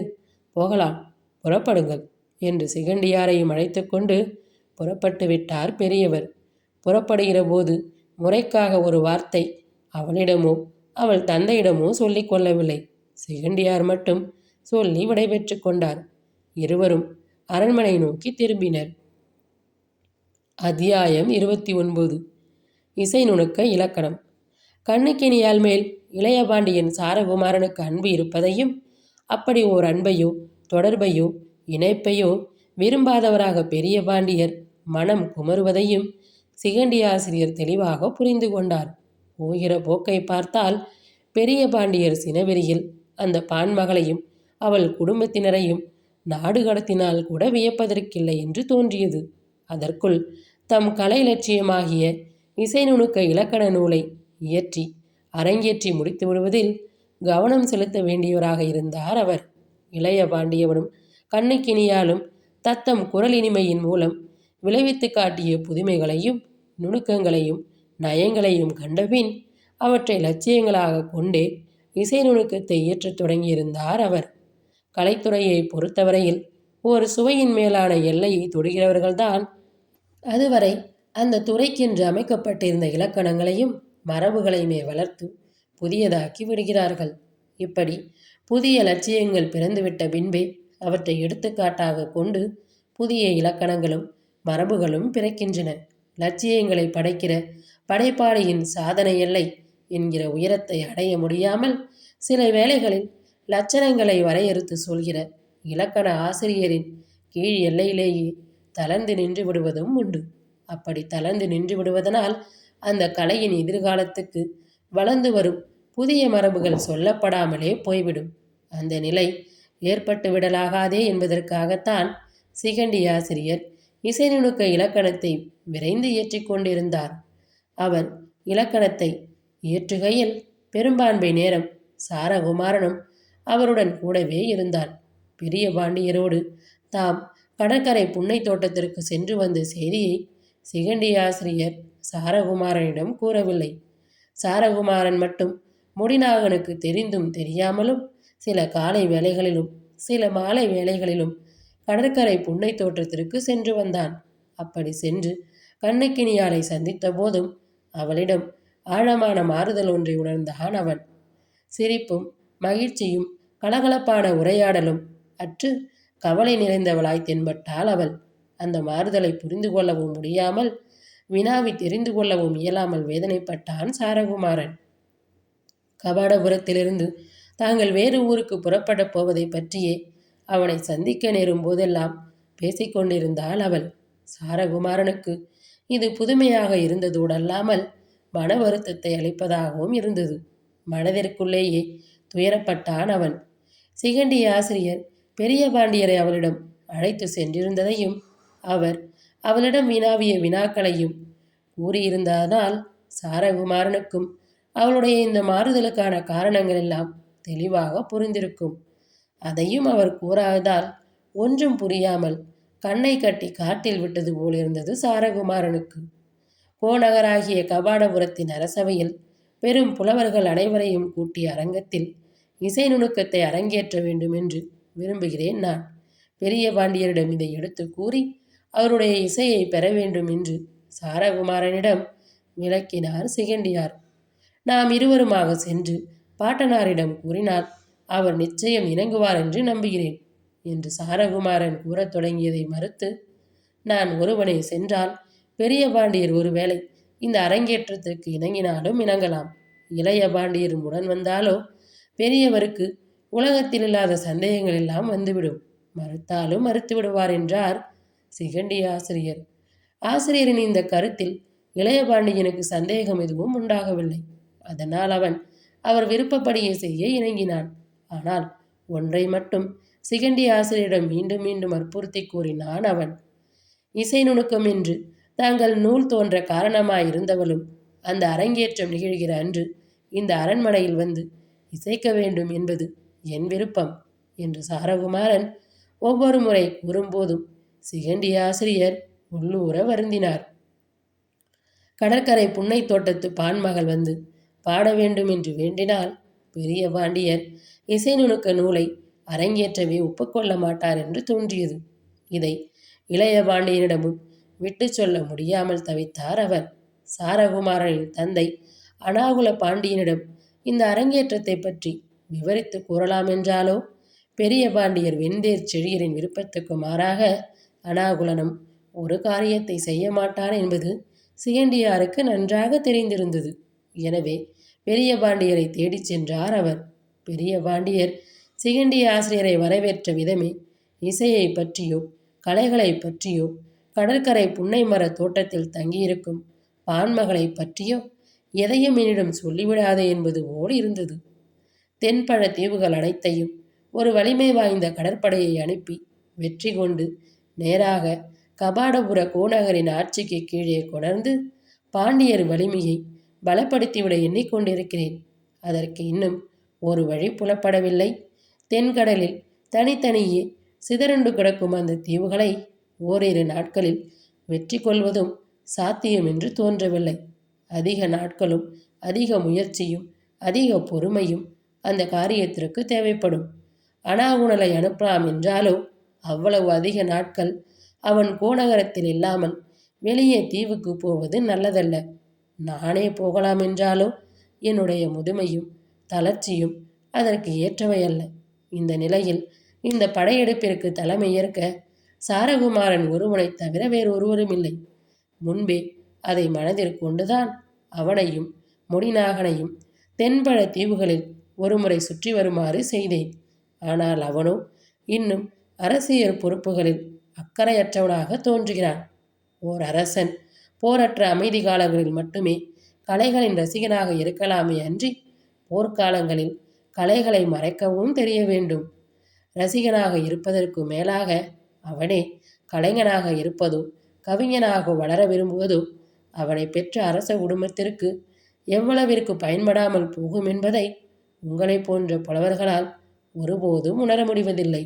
போகலாம், புறப்படுங்கள் என்று சிகண்டியாரையும் அழைத்து கொண்டு புறப்பட்டு விட்டார் பெரியவர். புறப்படுகிற போது முறைக்காக ஒரு வார்த்தை அவளிடமோ அவள் தந்தையிடமோ சொல்லிக் கொள்ளவில்லை. சிகண்டியார் மட்டும் சொல்லி விடைபெற்று கொண்டார். இருவரும் அரண்மனை நோக்கி திரும்பினர். அத்தியாயம் 29. இசை நுணுக்க இலக்கணம். கண்ணக்கினியால் மேல் இளைய பாண்டியன் சாரகுமாரனுக்கு அன்பு இருப்பதையும் அப்படி ஓர் அன்பையோ தொடர்பையோ இணைப்பையோ விரும்பாதவராக பெரிய பாண்டியர் மனம் குமருவதையும் சிகண்டி ஆசிரியர் தெளிவாக புரிந்து கொண்டார். போகிற போக்கை பார்த்தால் பெரிய பாண்டியர் சினவெறியில் அந்த பான்மகளையும் அவள் குடும்பத்தினரையும் நாடு கடத்தினால் கூட வியப்பதற்கில்லை என்று தோன்றியது. அதற்குள் தம் கலை லட்சியமாகிய இசை நுணுக்க இலக்கண நூலை இயற்றி அரங்கேற்றி முடித்து விடுவதில் கவனம் செலுத்த வேண்டியவராக இருந்தார் அவர். இளைய பாண்டியவனும் கண்ணுக்கினியாலும் தத்தம் குரல் இனிமையின் மூலம் விளைவித்து காட்டிய புதுமைகளையும் நுணுக்கங்களையும் நயங்களையும் கண்டபின் அவற்றை லட்சியங்களாக கொண்டே இசை நுணுக்கத்தை இயற்றத் தொடங்கியிருந்தார் அவர். கலைத்துறையை பொறுத்தவரையில் ஒரு சுவையின் மேலான எல்லையை தொடுகிறவர்கள்தான் அதுவரை அந்த துறைக்கென்று அமைக்கப்பட்டிருந்த இலக்கணங்களையும் மரபுகளையுமே வளர்த்து புதியதாக்கி விடுகிறார்கள். இப்படி புதிய லட்சியங்கள் பிறந்துவிட்ட பின்பே அவற்றை எடுத்துக்காட்டாக கொண்டு புதிய இலக்கணங்களும் மரபுகளும் பிறக்கின்றன. லட்சியங்களை படைக்கிற படைப்பாளியின் சாதனை எல்லை என்கிற உயரத்தை அடைய முடியாமல் சில வேளைகளில் லட்சணங்களை வரையறுத்து சொல்கிற இலக்கண ஆசிரியரின் கீழ் எல்லையிலேயே தளர்ந்து நின்று விடுவதும் உண்டு. அப்படி தளர்ந்து நின்று விடுவதனால் அந்த கலையின் எதிர்காலத்துக்கு வளர்ந்து வரும் புதிய மரபுகள் சொல்லப்படாமலே போய்விடும். அந்த நிலை ஏற்பட்டு விடலாகாதே என்பதற்காகத்தான் சிகண்டி ஆசிரியர் இசை நுணுக்க இலக்கணத்தை விரைந்து இயற்றிக் கொண்டிருந்தார். அவர் இலக்கணத்தை இயற்றுகையில் பெரும்பான்மை நேரம் சாரகுமாரனும் அவருடன் கூடவே இருந்தான். பெரிய பாண்டியரோடு தாம் கடற்கரை புன்னை தோட்டத்திற்கு சென்று வந்த செய்தியை சிகண்டி ஆசிரியர் சாரகுமாரனிடம் கூறவில்லை. சாரகுமாரன் மட்டும் முடிநாகனுக்கு தெரிந்தும் தெரியாமலும் சில காலை வேளைகளிலும் சில மாலை வேளைகளிலும் கடற்கரை புன்னை தோட்டத்திற்கு சென்று வந்தான். அப்படி சென்று கண்ணக்கினியாலை சந்தித்த போதும் அவளிடம் ஆழமான மாறுதல் ஒன்றை உணர்ந்தான் அவன். சிரிப்பும் மகிழ்ச்சியும் கலகலப்பான உரையாடலும் அற்று கவலை நிறைந்தவளாய் தென்பட்டாள் அவள். அந்த மாறுதலை புரிந்து கொள்ளவும் முடியாமல் வினாவி தெரிந்து கொள்ளவும் இயலாமல் வேதனைப்பட்டான் சாரகுமாரன். கபாடபுரத்திலிருந்து தாங்கள் வேறு ஊருக்கு புறப்படப் போவதை பற்றியே அவனை சந்திக்க நேரும் போதெல்லாம் பேசிக்கொண்டிருந்தாள் அவள். சாரகுமாரனுக்கு இது புதுமையாக இருந்ததோடல்லாமல் மன வருத்தத்தை அளிப்பதாகவும் இருந்தது. மனதிற்குள்ளேயே துயரப்பட்டான் அவன். சிகண்டி ஆசிரியர் பெரிய பாண்டியரை அவளிடம் அழைத்து சென்றிருந்ததையும் அவர் அவளிடம் வினாவிய வினாக்களையும் கூறியிருந்ததனால் சாரகுமாரனுக்கும் அவளுடைய இந்த மாறுதலுக்கான காரணங்கள் எல்லாம் தெளிவாக புரிந்திருக்கும். அதையும் அவர் கூறாததால் ஒன்றும் புரியாமல் கண்ணை கட்டி காட்டில் விட்டது போலிருந்தது சாரகுமாரனுக்கு. கோநகராகிய கபாடபுரத்தின் அரசவையில் பெரும் புலவர்கள் அனைவரையும் கூட்டிய அரங்கத்தில் இசை நுணுக்கத்தை அரங்கேற்ற வேண்டும் என்று விரும்புகிறேன் நான். பெரிய பாண்டியரிடம் இதை எடுத்து கூறி அவருடைய இசையை பெற வேண்டும் என்று சாரகுமாரனிடம் விளக்கினார் சிகண்டியார். நாம் இருவருமாக சென்று பாட்டனாரிடம் கூறினால் அவர் நிச்சயம் இணங்குவார் என்று நம்புகிறேன் என்று சாரகுமாரன் கூறத் தொடங்கியதை மறுத்து, நான் ஒருவனை சென்றால் பெரிய பாண்டியர் ஒருவேளை இந்த அரங்கேற்றத்திற்கு இணங்கினாலும் இணங்கலாம். இளைய பாண்டியர் உடன் வந்தாலோ பெரியவருக்கு உலகத்தில் இல்லாத சந்தேகங்கள் எல்லாம் வந்துவிடும். மறுத்தாலும் மறுத்து விடுவார் என்றார் சிகண்டி ஆசிரியர். ஆசிரியரின் இந்த கருத்தில் இளைய பாண்டியனுக்கு சந்தேகம் எதுவும் உண்டாகவில்லை. அதனால் அவன் அவர் விருப்பப்படியே செய்ய இணங்கினான். ஆனால் ஒன்றை மட்டும் சிகண்டி ஆசிரியரிடம் மீண்டும் மீண்டும் வற்புறுத்தி கூறினான் அவன். இசை நுணுக்கம் என்று தாங்கள் நூல் தோன்ற காரணமாயிருந்தவளும் அந்த அரங்கேற்றம் நிகழ்கிற அன்று இந்த அரண்மனையில் வந்து இசைக்க வேண்டும் என்பது என் விருப்பம் என்று சாரகுமாரன் ஒவ்வொரு முறை கூறும்போதும் சிகண்டி ஆசிரியர் உள்ளூர வருந்தினார். கடற்கரை புன்னை தோட்டத்து பான்மகள் வந்து பாட வேண்டும் என்று வேண்டினால் பெரிய பாண்டியர் இசை நுணுக்க நூலை அரங்கேற்றவே ஒப்புக்கொள்ள மாட்டார் என்று தோன்றியது. இதை இளைய பாண்டியனிடமும் விட்டு சொல்ல முடியாமல் தவித்தார் அவர். சாரகுமாரனின் தந்தை அனாகுல பாண்டியனிடம் இந்த அரங்கேற்றத்தை பற்றி விவரித்து கூறலாம் என்றாலோ பெரிய பாண்டியர் வெந்தேர் செழியரின் விருப்பத்துக்கு மாறாக அனாகுலனும் ஒரு காரியத்தை செய்ய மாட்டான் என்பது சிகண்டியாருக்கு நன்றாக தெரிந்திருந்தது. எனவே பெரிய பாண்டியரை தேடிச் சென்றார் அவர். பெரிய பாண்டியர் சிகண்டி ஆசிரியரை வரவேற்ற விதமே இசையை பற்றியோ கலைகளை பற்றியோ கடற்கரை புன்னை மர தோட்டத்தில் தங்கியிருக்கும் பான்மகளை பற்றியோ எதையும் என்னிடம் சொல்லிவிடாதே என்பது போல் இருந்தது. தென்பழ தீவுகள் அனைத்தையும் ஒரு வலிமை வாய்ந்த கடற்படையை அனுப்பி வெற்றி கொண்டு நேராக கபாடபுர கோநகரின் ஆட்சிக்கு கீழே கொணர்ந்து பாண்டியர் வலிமையை பலப்படுத்திவிட எண்ணிக்கொண்டிருக்கிறேன். அதற்கு இன்னும் ஒரு வழி புலப்படவில்லை. தென்கடலில் தனித்தனியே சிதறண்டு கிடக்கும் அந்த தீவுகளை ஓரிரு நாட்களில் வெற்றி கொள்வதும் சாத்தியம் என்று தோன்றவில்லை. அதிக நாட்களும் அதிக முயற்சியும் அதிக பொறுமையும் அந்த காரியத்திற்கு தேவைப்படும். அனாகுணலை அனுப்பலாம் என்றாலோ அவ்வளவு அதிக நாட்கள் அவன் கோநகரத்தில் இல்லாமல் வெளியே தீவுக்கு போவது நல்லதல்ல. நானே போகலாம் என்றாலோ என்னுடைய முதுமையும் தளர்ச்சியும் அதற்கு ஏற்றவையல்ல. இந்த நிலையில் இந்த படையெடுப்பிற்கு தலைமை ஏற்க சாரகுமாரன் ஒருவனை தவிர வேறொருவரும் இல்லை. முன்பே அதை மனதில் கொண்டுதான் அவனையும் முடிநாகனையும் தென்பழ தீவுகளில் ஒருமுறை சுற்றி வருமாறு செய்தேன். ஆனால் அவனோ இன்னும் அரசியல் பொறுப்புகளில் அக்கறையற்றவனாக தோன்றுகிறான். ஓர் அரசன் போரற்ற அமைதி காலங்களில் மட்டுமே கலைகளின் ரசிகனாக இருக்கலாமே அன்றி போர்க்காலங்களில் கலைகளை மறைக்கவும் தெரிய வேண்டும். ரசிகனாக இருப்பதற்கு மேலாக அவனே கலைஞனாக இருப்பதோ கவிஞனாக வளர விரும்புவதோ அவனை பெற்ற அரச குடும்பத்திற்கு எவ்வளவிற்கு பயன்படாமல் போகும் என்பதை உங்களை போன்ற புலவர்களால் ஒருபோதும் உணர முடிவதில்லை.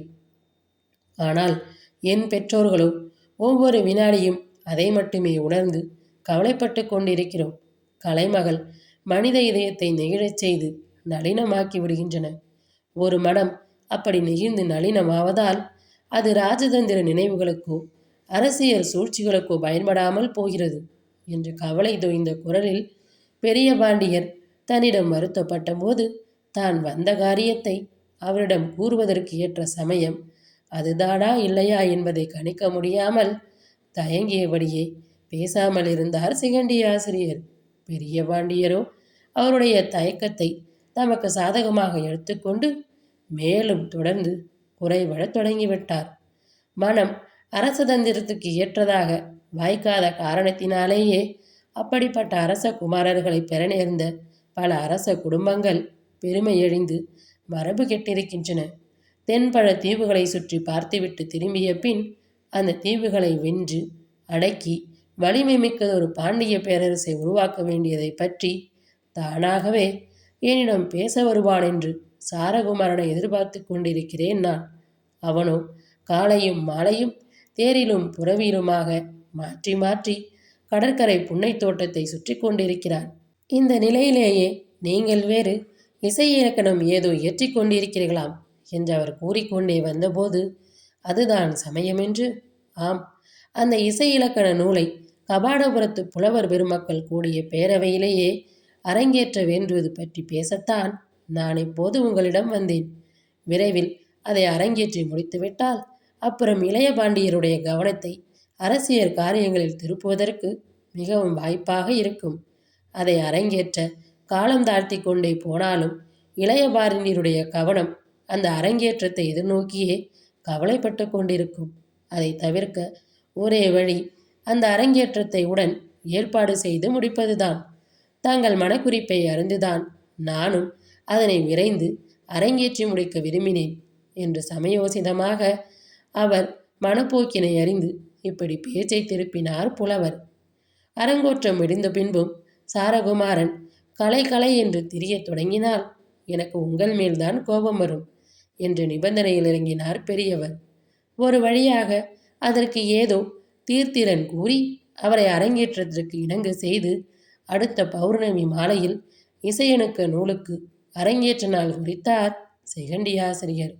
ஆனால் என் பெற்றோர்களோ ஒவ்வொரு வினாடியும் அதை மட்டுமே உணர்ந்து கவலைப்பட்டு கொண்டிருக்கிறோம். கலைமகள் மனித இதயத்தை நெகிழச் செய்து நளினமாக்கி விடுகின்றன. ஒரு மனம் அப்படி நெகிழ்ந்து நளினமாவதால் அது ராஜதந்திர நினைவுகளுக்கோ அரசியல் சூழ்ச்சிகளுக்கோ பயன்படாமல் போகிறது என்று கவலை தோய்ந்த குரலில் பெரிய பாண்டியர் தன்னிடம் வருத்தப்பட்ட போது தான் வந்த காரியத்தை அவரிடம் கூறுவதற்கு ஏற்ற சமயம் அதுதானா இல்லையா என்பதை கணிக்க முடியாமல் தயங்கியபடியே பேசாமல் இருந்தார் சிகண்டி ஆசிரியர். பெரிய பாண்டியரோ அவருடைய தயக்கத்தை தமக்கு சாதகமாக எடுத்துக்கொண்டு மேலும் தொடர்ந்து குறைபடத் தொடங்கிவிட்டார். மனம் அரசதந்திரத்துக்கு ஏற்றதாக வாய்க்காத காரணத்தினாலேயே அப்படிப்பட்ட அரச குமாரர்களை பெற நேர்ந்த பல அரச குடும்பங்கள் பெருமையழிந்து மரபு கெட்டிருக்கின்றன. தென்பழ தீவுகளை சுற்றி பார்த்துவிட்டு திரும்பிய பின் அந்த தீவுகளை வென்று அடக்கி வலிமை மிக்கதொரு பாண்டிய பேரரசை உருவாக்க வேண்டியதை பற்றி தானாகவே என்னிடம் பேச வருவான் என்று சாரகுமாரனை எதிர்பார்த்து கொண்டிருக்கிறேன் நான். அவனோ காலையும் மாலையும் தேரிலும் புறவியிலுமாக மாற்றி மாற்றி கடற்கரை புன்னை தோட்டத்தை சுற்றி கொண்டிருக்கிறான். இந்த நிலையிலேயே நீங்கள் வேறு இசை இலக்கணம் ஏதோ இயற்றி கொண்டிருக்கிறீர்களாம் என்று அவர் கூறிக்கொண்டே வந்தபோது, அதுதான் சமயமென்று, ஆம், அந்த இசை இலக்கண நூலை கபாடபுரத்து புலவர் பெருமக்கள் கூடிய பேரவையிலேயே அரங்கேற்ற வேண்டுவது பற்றி பேசத்தான் நான் இப்போது உங்களிடம் வந்தேன். விரைவில் அதை அரங்கேற்றி முடித்துவிட்டால் அப்புறம் இளைய பாண்டியருடைய கவனத்தை அரசியல் காரியங்களில் திருப்புவதற்கு மிகவும் வாய்ப்பாக இருக்கும். அதை அரங்கேற்ற காலம் தாழ்த்தி கொண்டே போனாலும் இளைய பாண்டியருடைய கவனம் அந்த அரங்கேற்றத்தை எதிர்நோக்கியே கவலைப்பட்டு கொண்டிருக்கும். அதை தவிர்க்க ஒரே வழி அந்த அரங்கேற்றத்தை உடன் ஏற்பாடு செய்து முடிப்பதுதான். தங்கள் மனக்குறிப்பை அறிந்துதான் நானும் அதனை விரைந்து அரங்கேற்றி முடிக்க விரும்பினேன் என்று சமயோசிதமாக அவர் மனப்போக்கினை அறிந்து இப்படி பேச்சை திருப்பினார் புலவர். அரங்கோற்றம் முடிந்த பின்பும் சாரகுமாரன் கலை கலை என்று திரியத் தொடங்கினால் எனக்கு உங்கள் மேல்தான் கோபம் வரும் என்று நிபந்தனையில் இறங்கினார் பெரியவர். ஒரு வழியாக அதற்கு ஏதோ தீர்த்திறன் கூறி அவரை அரங்கேற்றத்திற்கு இணங்க செய்து அடுத்த பௌர்ணமி மாலையில் இசையணுக்க நூலுக்கு அரங்கேற்ற நாள் குறித்தார் சிகண்டியாசிரியர்.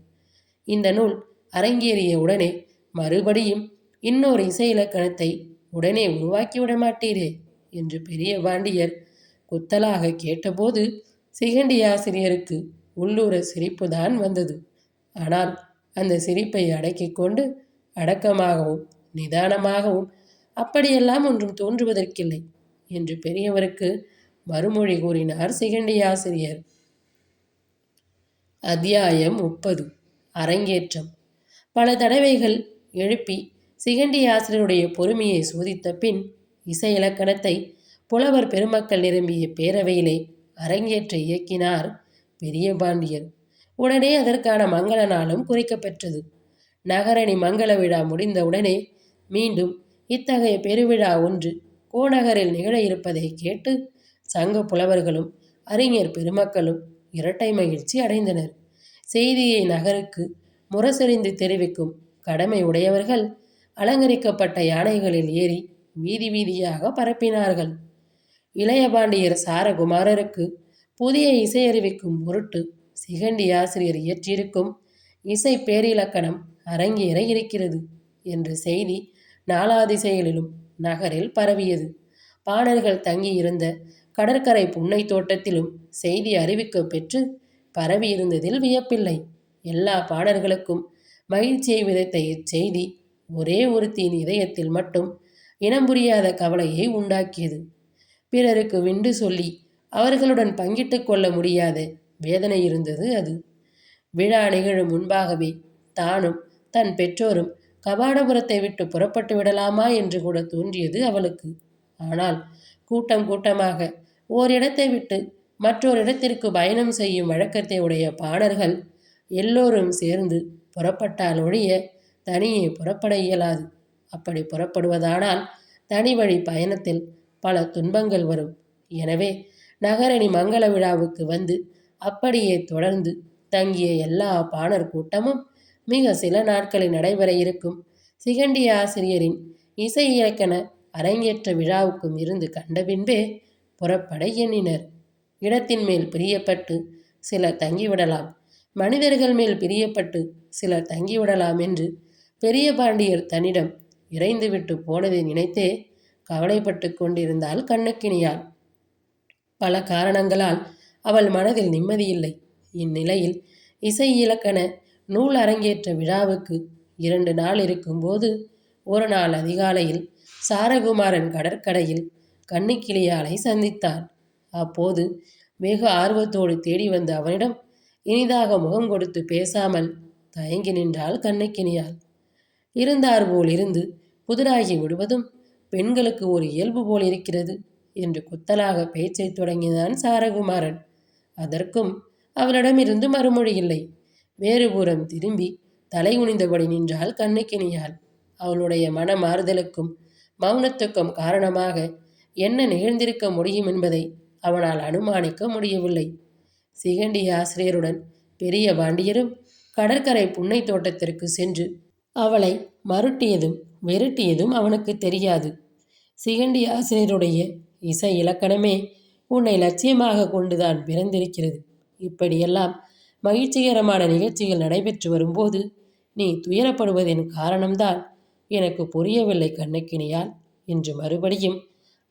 இந்த நூல் அரங்கேறிய உடனே மறுபடியும் இன்னொரு இசை இலக்கணத்தை உடனே உருவாக்கிவிட மாட்டீரே என்று பெரிய பாண்டியர் குத்தலாக கேட்டபோது சிகண்டியாசிரியருக்கு உள்ளூர சிரிப்புதான் வந்தது. ஆனால் அந்த சிரிப்பை அடக்கிக் கொண்டு அடக்கமாகவும் நிதானமாகவும் அப்படியெல்லாம் ஒன்றும் தோன்றுவதற்கில்லை என்று பெரியவருக்கு மறுமொழி கூறினார் சிகண்டியாசிரியர். அத்தியாயம் 30. அரங்கேற்றம். பல தடவைகள் எழுப்பி சிகண்டியாசிரியருடைய பொறுமையை சோதித்த பின் இசை இலக்கணத்தை புலவர் பெருமக்கள் நிரம்பிய பேரவையிலே அரங்கேற்ற இயக்கினார் பெரிய பாண்டியர். உடனே அதற்கான மங்கள நாளும் குறிக்கப்பெற்றது. நகரணி மங்கள விழா முடிந்தவுடனே மீண்டும் இத்தகைய பெருவிழா ஒன்று கோநகரில் நிகழ இருப்பதை கேட்டு சங்க புலவர்களும் அறிஞர் பெருமக்களும் இரட்டை மகிழ்ச்சி அடைந்தனர். செய்தியை நகருக்கு முரசறிந்து தெரிவிக்கும் கடமை உடையவர்கள் அலங்கரிக்கப்பட்ட யானைகளில் ஏறி வீதி வீதியாக பரப்பினார்கள். இளைய பாண்டியர் சாரகுமாரருக்கு புதிய இசை அறிவிக்கும் பொருட்டு சிகண்டி ஆசிரியர் இயற்றியிருக்கும் இசை பேரிலக்கணம் அரங்கேற இருக்கிறது என்ற செய்தி நாலாதிசைகளிலும் நகரில் பரவியது. பாணர்கள் தங்கியிருந்த கடற்கரை புன்னை தோட்டத்திலும் செய்தி அறிவிக்க பெற்று பரவியிருந்ததில் வியப்பில்லை. எல்லா பாணர்களுக்கும் மகிழ்ச்சியை விதைத்த இச்செய்தி ஒரே ஒருத்தியின் இதயத்தில் மட்டும் இனம் புரியாத கவலையை உண்டாக்கியது. பிறருக்கு விண்டு சொல்லி அவர்களுடன் பங்கிட்டு கொள்ள முடியாத வேதனை இருந்தது அது. விழா நிகழும் முன்பாகவே தானும் தன் பெற்றோரும் கபாடபுரத்தை விட்டு புறப்பட்டு விடலாமா என்று கூட தோன்றியது அவளுக்கு. ஆனால் கூட்டம் கூட்டமாக ஓரிடத்தை விட்டு மற்றொரு இடத்திற்கு பயணம் செய்யும் வழக்கத்தை உடைய பாணர்கள் எல்லோரும் சேர்ந்து புறப்பட்டால் ஒழிய தனியே புறப்பட இயலாது. அப்படி புறப்படுவதானால் தனி வழி பயணத்தில் பல துன்பங்கள் வரும். எனவே நகரணி மங்கள விழாவுக்கு வந்து அப்படியே தொடர்ந்து தங்கிய எல்லா பாணர் கூட்டமும் மிக சில நாட்களில் நடைபெற இருக்கும் சிகண்டி ஆசிரியரின் இசை இலக்கண அரங்கேற்ற விழாவுக்கும் இருந்து கண்ட பின்பே புறப்பட எண்ணினர். இடத்தின் மேல் பிரியப்பட்டு சிலர் தங்கிவிடலாம், மனிதர்கள் மேல் பிரியப்பட்டு சிலர் தங்கிவிடலாம் என்று பெரிய பாண்டியர் தன்னிடம் இறைந்துவிட்டு போனதை நினைத்தே கவலைப்பட்டு கொண்டிருந்தாள் கண்ணக்கினியாள். பல காரணங்களால் அவள் மனதில் நிம்மதியில்லை. இந்நிலையில் இசை இலக்கண நூல் அரங்கேற்ற விழாவுக்கு 2 நாள் இருக்கும்போது ஒரு நாள் அதிகாலையில் சாரகுமாரன் கடற்கரையில் கண்ணிக்கிளியாளை சந்தித்தான். அப்போது வெகு ஆர்வத்தோடு தேடி வந்த அவனிடம் இனிதாக முகம் கொடுத்து பேசாமல் தயங்கி நின்றாள் கண்ணக்கினியாள். இருந்தார் போல் இருந்து புதிராகி விடுவதும் பெண்களுக்கு ஒரு இயல்பு போல் இருக்கிறது என்று குத்தலாக பேச்சை தொடங்கினான் சாரகுமாரன். அதற்கும் அவளிடமிருந்து மறுமொழி இல்லை. வேறுபுறம் திரும்பி தலை குனிந்தபடி நின்றாள் கண்ணக்கினியாள். அவளுடைய மனமாறுதலுக்கும் மௌனத்துக்கும் காரணமாக என்ன நிகழ்ந்திருக்க முடியும் என்பதை அவனால் அனுமானிக்க முடியவில்லை. சிகண்டி ஆசிரியருடன் பெரிய பாண்டியரும் கடற்கரை புன்னை தோட்டத்திற்கு சென்று அவளை மருட்டியதும் விரட்டியதும் அவனுக்கு தெரியாது. சிகண்டி ஆசிரியருடைய இசை இலக்கணமே உன்னை லட்சியமாக கொண்டுதான் பிறந்திருக்கிறது. இப்படியெல்லாம் மகிழ்ச்சிகரமான நிகழ்ச்சிகள் நடைபெற்று வரும்போது நீ துயரப்படுவதின் காரணம்தான் எனக்கு புரியவில்லை கண்ணக்கினியால் என்று மறுபடியும்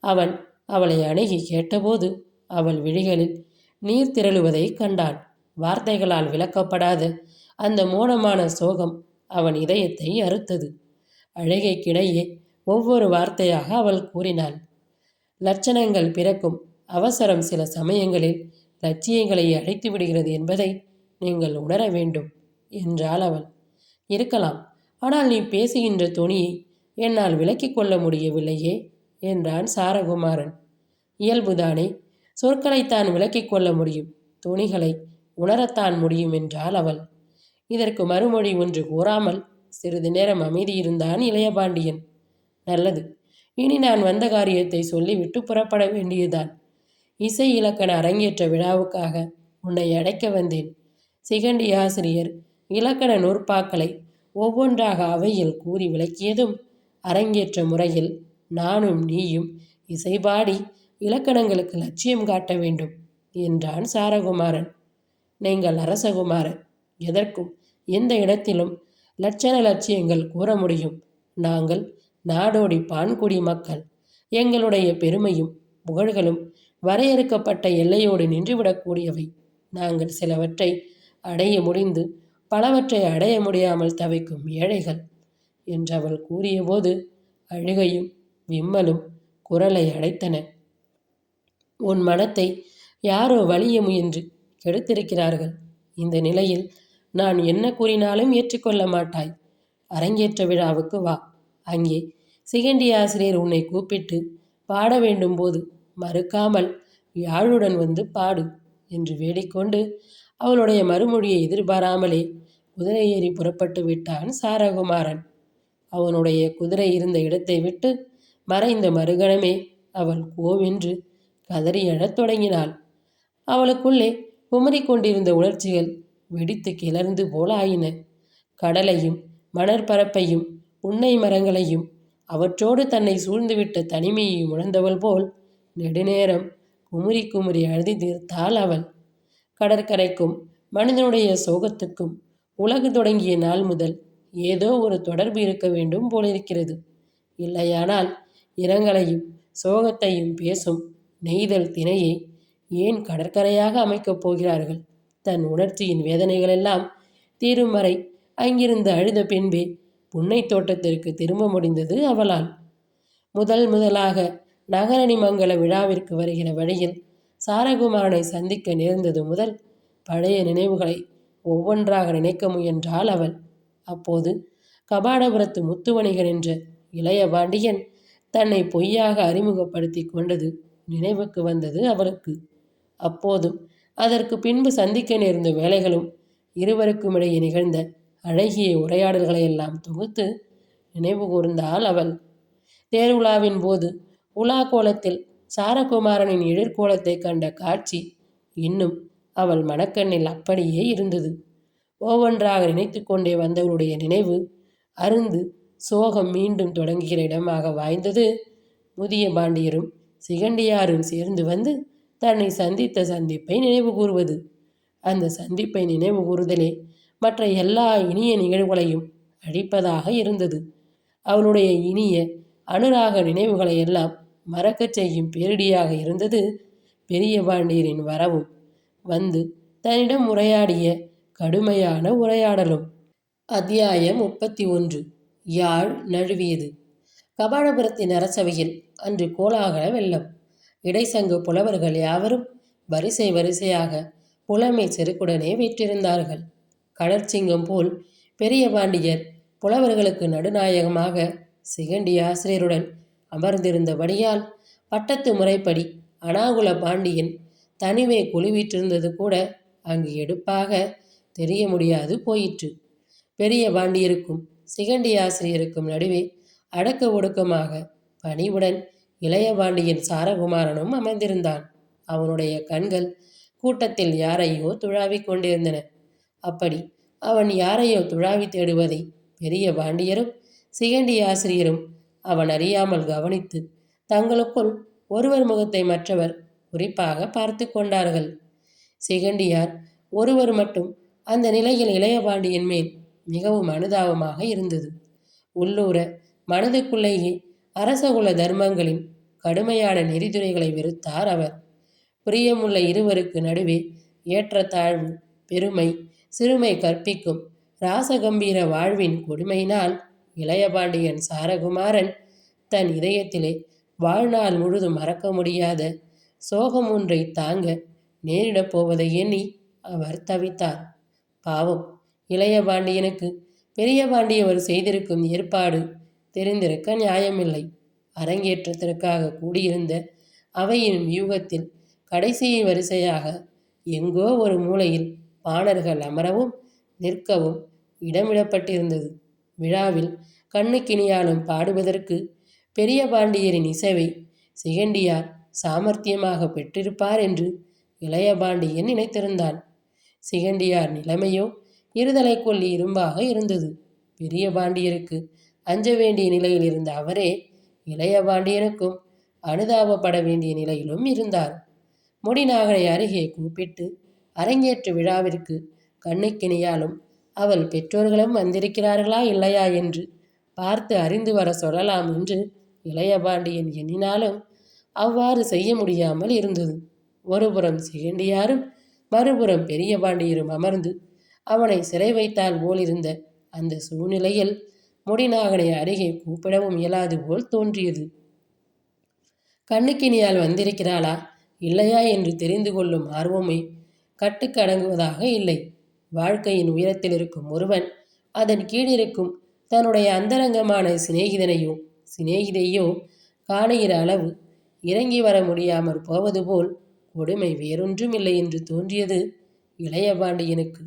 அவன் அவளை அணுகி கேட்டபோது அவள் விழிகளில் நீர் திரளுவதை கண்டான். வார்த்தைகளால் விளக்கப்படாத அந்த மோனமான சோகம் அவன் இதயத்தை அறுத்தது. அழுகைக்கிடையே ஒவ்வொரு வார்த்தையாக அவள் கூறினாள். லட்சணங்கள் பிறக்கும் அவசரம் சில சமயங்களில் லட்சியங்களை அழைத்து விடுகிறது என்பதை நீங்கள் உணர வேண்டும் என்றாள் அவள். இருக்கலாம், ஆனால் நீ பேசுகின்ற தொனியை என்னால் விலக்கிக் கொள்ள முடியவில்லையே என்றான் சாரகுமாரன். இயல்புதானே, சொற்களைத்தான் விலக்கிக் கொள்ள முடியும், துணிகளை உணரத்தான் முடியும் என்றாள் அவள். இதற்கு மறுமொழி ஒன்று கூறாமல் சிறிது நேரம் அமைதியிருந்தான் இளையபாண்டியன். நல்லது, இனி நான் வந்த காரியத்தை சொல்லிவிட்டு புறப்பட வேண்டியதுதான். இசை இலக்கண அரங்கேற்ற விழாவுக்காக உன்னை அடைக்க வந்தேன். சிகண்டி ஆசிரியர் இலக்கண நூற்பாக்களை ஒவ்வொன்றாக அவையில் கூறி விளக்கியதும் அரங்கேற்ற முறையில் நானும் நீயும் இசைபாடி இலக்கணங்களுக்கு லட்சியம் காட்ட வேண்டும் என்றான் சாரகுமாரன். நீங்கள் அரசகுமாரன், எதற்கும் எந்த இடத்திலும் லட்சண லட்சியங்கள் கூற முடியும். நாங்கள் நாடோடி பான்குடி மக்கள். எங்களுடைய பெருமையும் புகழ்களும் வரையறுக்கப்பட்ட எல்லையோடு நின்றுவிடக்கூடியவை. நாங்கள் சிலவற்றை அடைய முடிந்து பலவற்றை அடைய முடியாமல் தவிக்கும் ஏழைகள் என்று அவள் கூறியபோது அழுகையும் விம்மலும் குரலை அடைத்தன. உன் மனத்தை யாரோ வலிய முயன்று கெடுத்திருக்கிறார்கள். இந்த நிலையில் நான் என்ன கூறினாலும் ஏற்றுக்கொள்ள மாட்டாய். அரங்கேற்ற விழாவுக்கு வா. அங்கே சிகண்டி ஆசிரியர் உன்னை கூப்பிட்டு பாட வேண்டும் போது மறுக்காமல் யாழுடன் வந்து பாடு என்று வேடிக்கொண்டு அவளுடைய மறுமொழியை எதிர்பாராமலே குதிரை ஏறி புறப்பட்டு விட்டான் சாரகுமாரன். அவனுடைய குதிரை இருந்த இடத்தை விட்டு மறைந்த மறுகணமே அவள் கோவென்று கதறி எழத் தொடங்கினாள். அவளுக்குள்ளே குமரிக்கொண்டிருந்த உணர்ச்சிகள் வெடித்து கிளர்ந்து போல ஆயின. கடலையும் மணற்பரப்பையும் உன்னை மரங்களையும் அவற்றோடு தன்னை சூழ்ந்துவிட்ட தனிமையை உணர்ந்தவள் போல் நெடுநேரம் குமுறி குமுறி அழுதி தீர்த்தாள் அவள். கடற்கரைக்கும் மனிதனுடைய சோகத்துக்கும் உலகு தொடங்கிய நாள் முதல் ஏதோ ஒரு தொடர்பு இருக்க வேண்டும் போலிருக்கிறது. இல்லையானால் இரங்கலையும் சோகத்தையும் பேசும் நெய்தல் திணையை ஏன் கடற்கரையாக அமைக்கப் போகிறார்கள்? தன் உணர்ச்சியின் வேதனைகளெல்லாம் தீரும் வரை அங்கிருந்து அழுத பின்பே புன்னை தோட்டத்திற்கு திரும்ப முடிந்தது அவளால். முதலாக நகரணி மங்கல விழாவிற்கு வருகிற வழியில் சாரகுமாரனை சந்திக்க நேர்ந்தது முதல் பழைய நினைவுகளை ஒவ்வொன்றாக நினைக்க முயன்றாள் அவள். அப்போது கபாடபுரத்து முத்துவணிகன் என்ற இளைய பாண்டியன் தன்னை பொய்யாக அறிமுகப்படுத்தி கொண்டது நினைவுக்கு வந்தது அவளுக்கு. அப்போதும் அதற்கு பின்பு சந்திக்க நேர்ந்த வேலைகளும் இருவருக்கும் இடையே நிகழ்ந்த அழகிய உரையாடல்களையெல்லாம் தொகுத்து நினைவு கூர்ந்தாள் அவள். தேர்வுலாவின் போது உலா கோலத்தில் சாரகுமாரனின் எழிற்கோலத்தை கண்ட காட்சி இன்னும் அவள் மனக்கண்ணில் அப்படியே இருந்தது. ஒவ்வொன்றாக நினைத்து கொண்டே வந்தவளுடைய நினைவு அருந்து சோகம் மீண்டும் தொடங்குகிற இடமாக வாய்ந்தது. முதிய பாண்டியரும் சிகண்டியாரும் சேர்ந்து வந்து தன்னை சந்தித்த சந்திப்பை நினைவு கூறுவது. அந்த சந்திப்பை நினைவு கூறுதலே மற்ற எல்லா இனிய நிகழ்வுகளையும் அழிப்பதாக இருந்தது. அவளுடைய இனிய அனுராக நினைவுகளை எல்லாம் மறக்கச் செய்யும் பேரிடியாக இருந்தது பெரிய பாண்டியரின் வரவும் வந்து தன்னிடம் உரையாடிய கடுமையான உரையாடலும். அத்தியாயம் 31. யாழ் நழுவியது. கபாடபுரத்தின் அரசவையில் அன்று கோலாகல வெள்ளம். இடைசங்க புலவர்கள் யாவரும் வரிசை வரிசையாக புலமை செருக்குடனே வீற்றிருந்தார்கள். கடற்சிங்கம் போல் பெரிய பாண்டியர் புலவர்களுக்கு நடுநாயகமாக சிகண்டி ஆசிரியருடன் அமர்ந்திருந்தபடியால் பட்டத்து முறைப்படி அனாகுல பாண்டியன் தனிவே குழுவிட்டிருந்தது கூட அங்கு எடுப்பாக தெரிய முடியாது போயிற்று. பெரிய பாண்டியருக்கும் சிகண்டி ஆசிரியருக்கும் நடுவே அடக்க ஒடுக்கமாக பணிவுடன் இளைய பாண்டியன் சாரகுமாரனும் அமர்ந்திருந்தான். அவனுடைய கண்கள் கூட்டத்தில் யாரையோ துழாவிக் கொண்டிருந்தன. அப்படி அவன் யாரையோ துழாவி தேடுவதை பெரிய பாண்டியரும் சிகண்டி ஆசிரியரும் அவன் அறியாமல் கவனித்து தங்களுக்குள் ஒருவர் முகத்தை மற்றவர் குறிப்பாக பார்த்து கொண்டார்கள். சிகண்டியார் ஒருவர் மட்டும் அந்த நிலையில் இளைய பாண்டியன் மேல் மிகவும் அனுதாபமாக இருந்தது. உள்ளூர மனதுக்குள்ளேயே அரசகுல தர்மங்களின் கடுமையான நெறிதுரைகளை வெறுத்தார் அவர். பிரியமுள்ள இருவருக்கு நடுவே ஏற்றத்தாழ்வு, பெருமை, சிறுமை கற்பிக்கும் ராசகம்பீர வாழ்வின் கொடுமையினால் இளையபாண்டியன் சாரகுமாரன் தன் இதயத்திலே வாழ்நாள் முழுதும் மறக்க முடியாத சோகம் ஒன்றை தாங்க நேரிடப் போவதை எண்ணி அவர் தவித்தார். பாவம், இளைய பாண்டியனுக்கு பெரிய பாண்டியவர் செய்திருக்கும் ஏற்பாடு தெரிந்திருக்க நியாயமில்லை. அரங்கேற்றத்திற்காக கூடியிருந்த அவையின் வியூகத்தில் கடைசி வரிசையாக எங்கோ ஒரு மூலையில் பாணர்கள் அமரவும் நிற்கவும் இடமிடப்பட்டிருந்தது. விழாவில் கண்ணுக்கினியாலும் பாடுவதற்கு பெரிய பாண்டியரின் இசைவை சிகண்டியார் சாமர்த்தியமாக பெற்றிருப்பார் என்று இளைய பாண்டியன் நினைத்திருந்தான். சிகண்டியார் நிலைமையோ இருதலை கொள்ளி இரும்பாக இருந்தது. பெரிய பாண்டியருக்கு அஞ்ச வேண்டிய நிலையில் இருந்த அவரே இளைய பாண்டியனுக்கும் அனுதாபப்பட வேண்டிய நிலையிலும் இருந்தார். முடிநாகனை அருகே கூப்பிட்டு அரங்கேற்று விழாவிற்கு கண்ணுக்கினியாலும் அவள் பெற்றோர்களும் வந்திருக்கிறார்களா இல்லையா என்று பார்த்து அறிந்து வர சொல்லலாம் என்று இளைய பாண்டியன் எண்ணினாலும் அவ்வாறு செய்ய முடியாமல் இருந்தது. ஒருபுறம் சிகண்டியாரும் மறுபுறம் பெரிய பாண்டியரும் அமர்ந்து அவனை சிறை வைத்தால் போலிருந்த அந்த சூழ்நிலையில் முடிநாகனை அருகே கூப்பிடவும் இயலாது போல் தோன்றியது. கண்ணுக்கினியால் வந்திருக்கிறாளா இல்லையா என்று தெரிந்து கொள்ளும் ஆர்வமே கட்டுக்கடங்குவதாக இல்லை. வாழ்க்கையின் உயரத்தில் இருக்கும் ஒருவன் அதன் கீழிருக்கும் தன்னுடைய அந்தரங்கமான சிநேகிதனையோ சிநேகிதையோ காணுகிற அளவு இறங்கி வர முடியாமற் போவது போல் கொடுமை வேறொன்றும் இல்லை என்று தோன்றியது இளைய பாண்டியனுக்கு.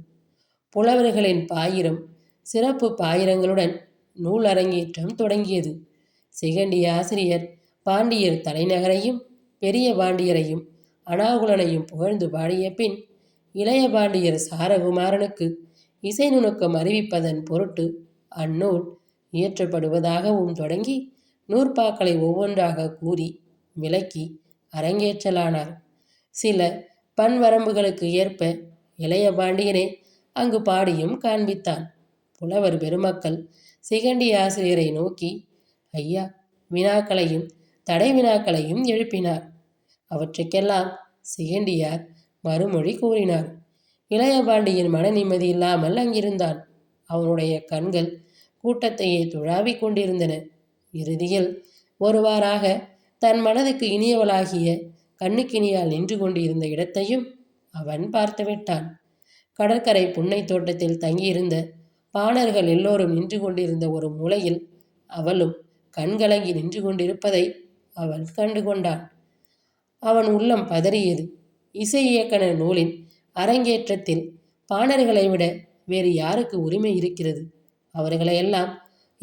புலவர்களின் பாயிரம் சிறப்பு பாயிரங்களுடன் நூல் அரங்கேற்றம் தொடங்கியது. சிகண்டி ஆசிரியர் பாண்டியர் தலைநகரையும் பெரிய பாண்டியரையும் அனாகுலனையும் புகழ்ந்து பாடிய பின் இளைய பாண்டியர் சாரகுமாரனுக்கு இசை நுணுக்கம் அறிவிப்பதன் பொருட்டு அந்நூல் இயற்றப்படுவதாகவும் தொடங்கி நூற்பாக்களை ஒவ்வொன்றாக கூறி விளக்கி அரங்கேற்றலானார். சில பன்வரம்புகளுக்கு ஏற்ப இளைய பாண்டியனே அங்கு பாடியும் காண்பித்தான். புலவர் பெருமக்கள் சிகண்டி ஆசிரியரை நோக்கி ஐயா வினாக்களையும் தடை வினாக்களையும் எழுப்பினார். அவற்றுக்கெல்லாம் சிகண்டியார் மறுமொழி கூறினார். இளைய பாண்டியன் மன நிம்மதி இல்லாமல் அங்கிருந்தான். அவனுடைய கண்கள் கூட்டத்தையே துழாவிக் கொண்டிருந்தன. இறுதியில் ஒருவாறாக தன் மனதுக்கு இனியவளாகிய கண்ணுக்கினியால் நின்று கொண்டிருந்த இடத்தையும் அவன் பார்த்துவிட்டான். கடற்கரை புன்னை தோட்டத்தில் தங்கியிருந்த பாணர்கள் எல்லோரும் நின்று கொண்டிருந்த ஒரு மூலையில் அவளும் கண்கலங்கி நின்று கொண்டிருப்பதை அவள் கண்டு கொண்டான். அவன் உள்ளம் பதறியது. இசை இயக்குனர் நூலின் அரங்கேற்றத்தில் பாணர்களை விட வேறு யாருக்கு உரிமை இருக்கிறது? அவர்களையெல்லாம்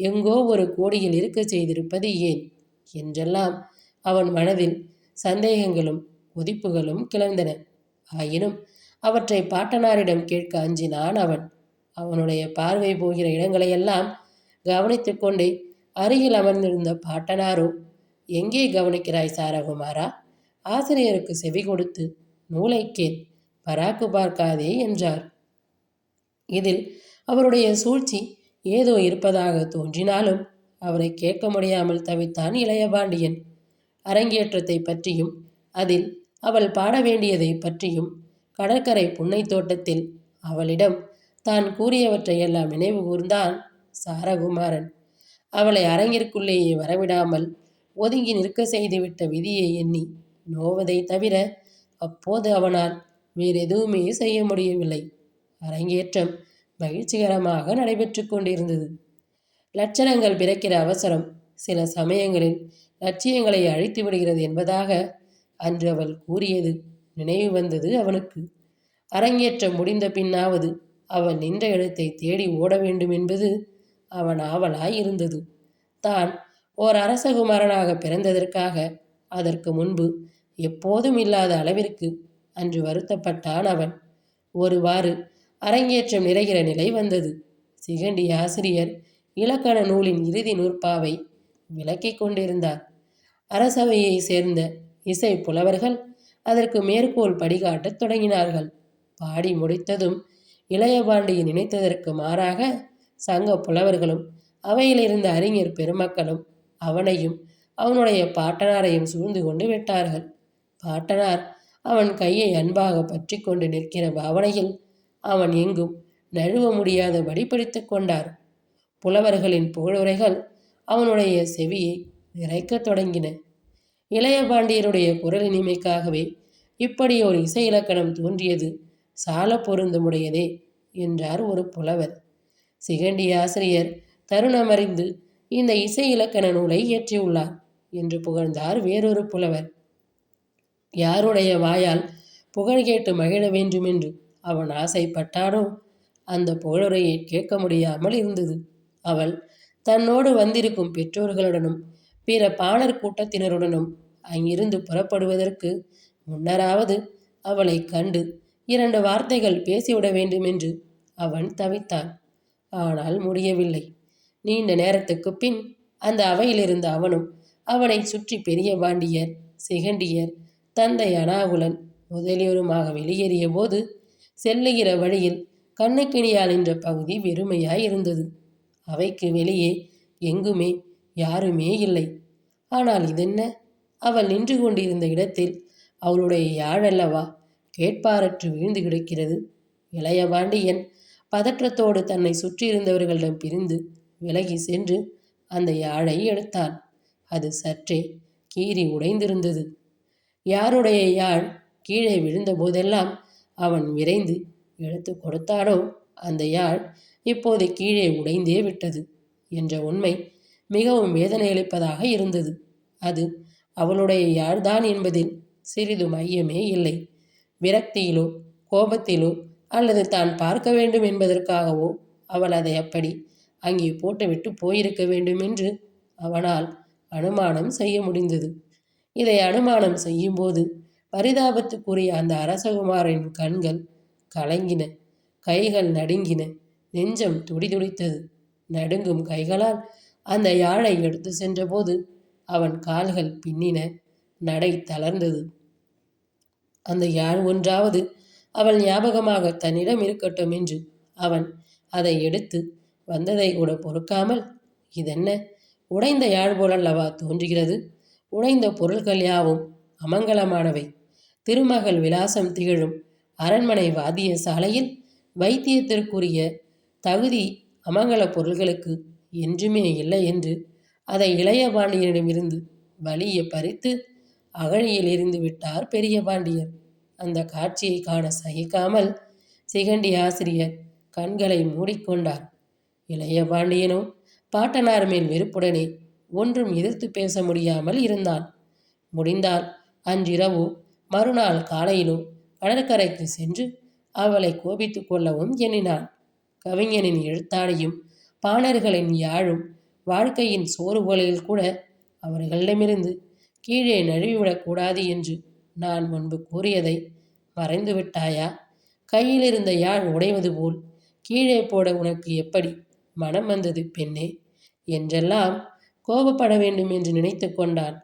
எங்கோ ஒரு கோடியில் இருக்க செய்திருப்பது ஏன் என்றெல்லாம் அவன் மனதில் சந்தேகங்களும் கொதிப்புகளும் கிளர்ந்தன. ஆயினும் அவற்றை பாட்டனாரிடம் கேட்க அஞ்சினான் அவன். அவனுடைய பார்வை போகிற இடங்களையெல்லாம் கவனித்து கொண்டே அருகில் அமர்ந்திருந்த பாட்டனாரோ எங்கே கவனிக்கிறாய் சாரகுமாரா? ஆசிரியருக்கு செவி கொடுத்து நூலை கேள், பராக்கு பார்க்காதே என்றார். இதில் அவருடைய சூழ்ச்சி ஏதோ இருப்பதாக தோன்றினாலும் அவரை கேட்க முடியாமல் தவித்தான் இளையபாண்டியன். அரங்கேற்றத்தை பற்றியும் அதில் அவள் பாட வேண்டியதை பற்றியும் கடற்கரை புன்னை தோட்டத்தில் அவளிடம் தான் கூறியவற்றையெல்லாம் நினைவு கூர்ந்தான் சாரகுமாரன். அவளை அரங்கிற்குள்ளேயே வரவிடாமல் ஒதுங்கி நிற்க செய்துவிட்ட விதியை எண்ணி நோவதை தவிர அப்போது அவனால் வேறெதுவுமே செய்ய முடியவில்லை. அரங்கேற்றம் மகிழ்ச்சிகரமாக நடைபெற்று கொண்டிருந்தது. லட்சணங்கள் பிறக்கிற அவசரம் சில சமயங்களில் லட்சியங்களை அழித்து விடுகிறது என்பதாக அன்று அவள் கூறியது நினைவு வந்தது அவனுக்கு. அரங்கேற்றம் முடிந்த பின்னாவது அவள் நின்ற இடத்தை தேடி ஓட வேண்டும் என்பது அவன் ஆவலாய் இருந்தது. தான் ஓர் அரசகுமாரனாக பிறந்ததற்காக அதற்கு முன்பு எப்போதும் இல்லாத அளவிற்கு அன்று வருத்தப்பட்டான் அவன். ஒருவாறு அரங்கேற்றம் நிறைகிற நிலை வந்தது. சிகண்டி ஆசிரியர் இலக்கண நூலின் இறுதி நூற்பாவை விளக்கிக் கொண்டிருந்தார். அரசவையை சேர்ந்த இசை புலவர்கள் அதற்கு மேற்கோள் படிகாட்டத் தொடங்கினார்கள். பாடி முடித்ததும் இளையபாண்டியை நினைத்ததற்கு மாறாக சங்க புலவர்களும் அவையில் இருந்த அறிஞர் பெருமக்களும் அவனையும் அவனுடைய பாட்டனாரையும் சூழ்ந்து கொண்டு விட்டார்கள். பாட்டனார் அவன் கையை அன்பாக பற்றி கொண்டு நிற்கிற பாவனையில் அவன் எங்கும் நழுவ முடியாதபடி பிடித்து கொண்டார். புலவர்களின் புகழுரைகள் அவனுடைய செவியை நிறைக்கத் தொடங்கின. இளையபாண்டியருடைய குரல் இனிமைக்காகவே இப்படி ஒரு இசை இலக்கணம் தோன்றியது சால பொருந்தமுடையதே என்றார் ஒரு புலவர். சிகண்டி ஆசிரியர் தருணமறிந்து இந்த இசை இலக்கண நூலை இயற்றியுள்ளார் என்று புகழ்ந்தார் வேறொரு புலவர். யாருடைய வாயால் புகழ் கேட்டு மகிழ வேண்டுமென்று அவன் ஆசைப்பட்டானோ அந்த புகழுரையை கேட்க முடியாமல் இருந்தது. அவள் தன்னோடு வந்திருக்கும் பெற்றோர்களுடனும் பிற பாணர் கூட்டத்தினருடனும் அங்கிருந்து புறப்படுவதற்கு முன்னராவது அவளை கண்டு 2 வார்த்தைகள் பேசிவிட வேண்டுமென்று அவன் தவித்தான். ஆனால் முடியவில்லை. நீண்ட நேரத்துக்கு பின் அந்த அவையிலிருந்த அவனும் அவனை சுற்றி பெரிய பாண்டியர், சிகண்டியர், தந்தை அனாகுலன் முதலியோருமாக வெளியேறிய போது செல்லுகிற வழியில் கண்ணுக்கிணியால் என்ற பகுதி வெறுமையாய் இருந்தது. அவைக்கு வெளியே எங்குமே யாருமே இல்லை. ஆனால் இதென்ன? அவள் நின்று கொண்டிருந்த இடத்தில் அவளுடைய யாழல்லவா கேட்பாரற்று விழுந்து கிடக்கிறது. இளையபாண்டியன் பதற்றத்தோடு தன்னை சுற்றியிருந்தவர்களிடம் பிரிந்து விலகி சென்று அந்த யாழை எடுத்தான். அது சற்றே கீறி உடைந்திருந்தது. யாருடைய யாழ் கீழே விழுந்த போதெல்லாம் அவன் விரைந்து எடுத்து கொடுத்தானோ அந்த யாழ் இப்போது கீழே உடைந்தே விட்டது என்ற உண்மை மிகவும் வேதனையளிப்பதாக இருந்தது. அது அவளுடைய யாழ்தான் என்பதில் சிறிதும் ஐயமே இல்லை. விரக்தியிலோ கோபத்திலோ அல்லது தான் பார்க்க வேண்டும் என்பதற்காகவோ அவள் அதை அப்படி அங்கே போட்டுவிட்டு போயிருக்க வேண்டும் என்று அவனால் அனுமானம் செய்ய முடிந்தது. இதை அனுமானம் செய்யும்போது பரிதாபத்துக்குரிய அந்த அரசகுமாரின் கண்கள் கலங்கின, கைகள் நடுங்கின, நெஞ்சம் துடிதுடித்தது. நடுங்கும் கைகளால் அந்த யாழை எடுத்து சென்றபோது அவன் கால்கள் பின்னின, நடை தளர்ந்தது. அந்த யாழ் ஒன்றாவது அவள் ஞாபகமாக தன்னிடம் இருக்கட்டும் என்று அவன் அதை எடுத்து வந்ததை கூட பொறுக்காமல், இதென்ன உடைந்த யாழ் போலல்லவா தோன்றுகிறது? உடைந்த பொருள்கள் யாவும் அமங்கலமானவை. திருமகள் விலாசம் திகழும் அரண்மனை வாத்திய சாலையில் வைத்தியத்திற்குரிய தகுதி அமங்கல பொருள்களுக்கு என்றுமே இல்லை என்று அதை இளைய பாண்டியனிடமிருந்து வலிய பறித்து அகழியில் எறிந்து விட்டார் பெரிய பாண்டியர். அந்த காட்சியை காண சகிக்காமல் சிகண்டி ஆசிரியர் கண்களை மூடிக்கொண்டார். இளைய பாண்டியனோ பாட்டனார் மேல் வெறுப்புடனே ஒன்றும் எதிர்த்து பேச முடியாமல் இருந்தான். முடிந்தால் அன்றிரவோ மறுநாள் காலையிலோ கடற்கரைக்கு சென்று அவளை கோபித்து கொள்ளவும் எண்ணினான். கவிஞனின் எழுத்தாணியும் பாணர்களின் யாழும் வாழ்க்கையின் சோறுபோலையில் கூட அவர்களிடமிருந்து கீழே நழுவிவிடக்கூடாது என்று நான் முன்பு கூறியதை மறைந்து விட்டாயா? கையில் இருந்த யாழ் உடைவது போல் கீழே போட உனக்கு எப்படி மனம் வந்தது பெண்ணே? என்றெல்லாம் கோபப்பட வேண்டும் என்று நினைத்து கொண்டான்.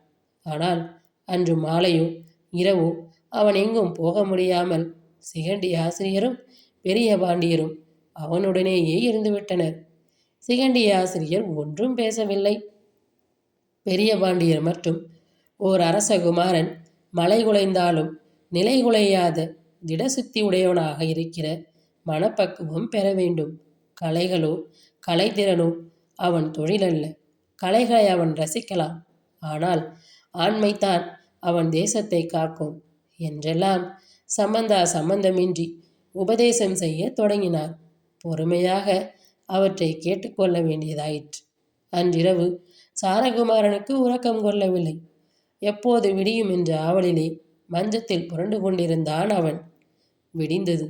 ஆனால் அன்று மாலையோ இரவோ அவன் எங்கும் போக முடியாமல் சிகண்டி ஆசிரியரும் பெரிய பாண்டியரும் அவனுடனேயே இருந்துவிட்டனர். சிகண்டி ஆசிரியர் ஒன்றும் பேசவில்லை. பெரிய பாண்டியர் மட்டும் ஓர் அரசகுமாரன் மலை குலைந்தாலும் நிலை குலையாத திடசுத்தி உடையவனாக இருக்கிற மனப்பக்குவம் பெற வேண்டும். கலைகளோ கலைத்திறனோ அவன் தொழிலல்ல. கலைகளை அவன் ரசிக்கலாம். ஆனால் ஆண்மைத்தான் அவன் தேசத்தை காக்கும் என்றெல்லாம் சம்பந்தமின்றி உபதேசம் செய்ய தொடங்கினார். பொறுமையாக அவற்றை கேட்டுக்கொள்ள வேண்டியதாயிற்று. அன்றிரவு சாரகுமாரனுக்கு உறக்கம் கொள்ளவில்லை. எப்போது விடியும் என்ற ஆவலிலே மஞ்சத்தில் புரண்டு கொண்டிருந்தான் அவன். விடிந்தது.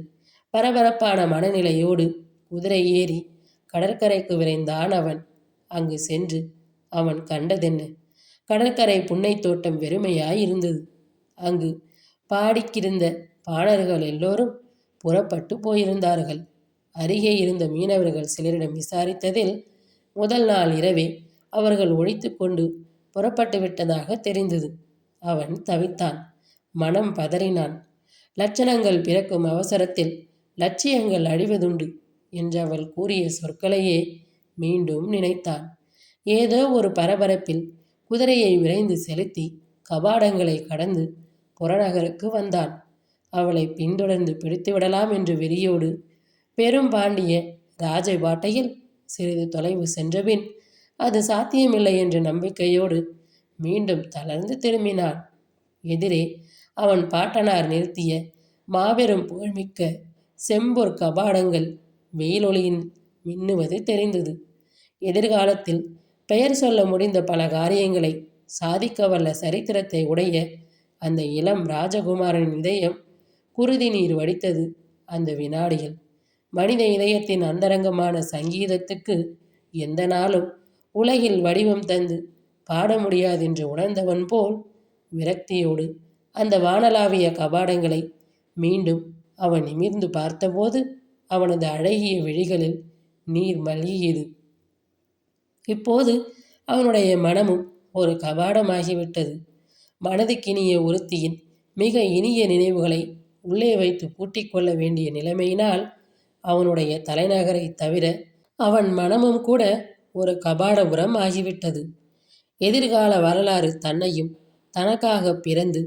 பரபரப்பான மனநிலையோடு குதிரை ஏறி கடற்கரைக்கு விரைந்தான் அவன். அங்கு சென்று அவன் கண்டதென்ன? கடற்கரை புன்னை தோட்டம் வெறுமையாயிருந்தது. அங்கு பாடிக்கிருந்த பாணர்கள் எல்லோரும் புறப்பட்டு போயிருந்தார்கள். அருகே இருந்த மீனவர்கள் சிலரிடம் விசாரித்ததில் முதல் நாள் இரவே அவர்கள் ஒழித்து கொண்டு புறப்பட்டு விட்டதாக தெரிந்தது. அவன் தவித்தான். மனம் பதறினான். லட்சணங்கள் பிறக்கும் அவசரத்தில் லட்சியங்கள் அழிவதுண்டு என்று அவள் கூறிய சொற்களையே மீண்டும் நினைத்தான். ஏதோ ஒரு பரபரப்பில் குதிரையை விரைந்து செலுத்தி கபாடங்களை கடந்து புறநகருக்கு வந்தான். அவளை பின்தொடர்ந்து பிடித்துவிடலாம் என்று வெறியோடு பெரும் பாண்டிய ராஜபாட்டையில் சிறிது தொலைவு சென்றபின் அது சாத்தியமில்லை என்ற நம்பிக்கையோடு மீண்டும் தளர்ந்து திரும்பினான். எதிரே அவன் பாட்டனார் நிறுத்திய மாபெரும் புகழ்மிக்க செம்பொற் கபாடங்கள் வெயிலொளியின் மின்னுவது தெரிந்தது. எதிர்காலத்தில் பெயர் சொல்ல முடிந்த பல காரியங்களை சாதிக்க வல்ல சரித்திரத்தை உடைய அந்த இளம் ராஜகுமாரனின் இதயம் குருதி நீர் வடித்தது. அந்த வினாடியில் மனித இதயத்தின் அந்தரங்கமான சங்கீதத்துக்கு எந்த நாளும் உலகில் வடிவம் தந்து பாட முடியாதென்று உணர்ந்தவன் போல் விரக்தியோடு அந்த வானளாவிய கபாடங்களை மீண்டும் அவன் நிமிர்ந்து பார்த்தபோது அவனது அழகிய விழிகளில் நீர் மல்கியது. இப்போது அவனுடைய மனமும் ஒரு கபாடமாகிவிட்டது. மனதுக்கினிய ஒருத்தியின் மிக இனிய நினைவுகளை உள்ளே வைத்து பூட்டிக் கொள்ள வேண்டிய நிலைமையினால் அவனுடைய தலைநகரை தவிர அவன் மனமும் கூட ஒரு கபாடபுரம் ஆகிவிட்டது. எதிர்கால வரலாறு தன்னையும் தனக்காக பிறந்து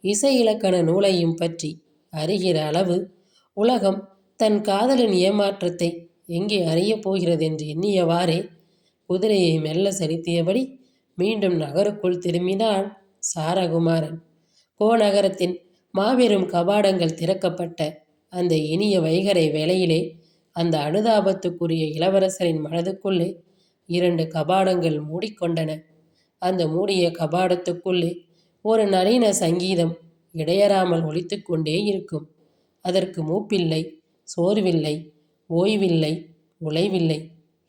இசை இலக்கண நூலையும் பற்றி அறிகிற அளவு உலகம் தன் காதலின் ஏமாற்றத்தை எங்கே அறியப் போகிறது என்று எண்ணியவாறே குதிரையை மெல்ல செலுத்தியபடி மீண்டும் நகருக்குள் திரும்பினான் சாரகுமாரன். கோநகரத்தின் மாபெரும் கபாடங்கள் திறக்கப்பட்ட அந்த இனிய வைகரை வேளையிலே அந்த அனுதாபத்துக்குரிய இளவரசரின் மனதுக்குள்ளே 2 கபாடங்கள் மூடிக்கொண்டன. அந்த மூடிய கபாடத்துக்குள்ளே ஒரு நளின சங்கீதம் இடையறாமல் ஒலித்து கொண்டே இருக்கும். அதற்கு மூப்பில்லை, சோர்வில்லை, ஓய்வில்லை, உழைவில்லை.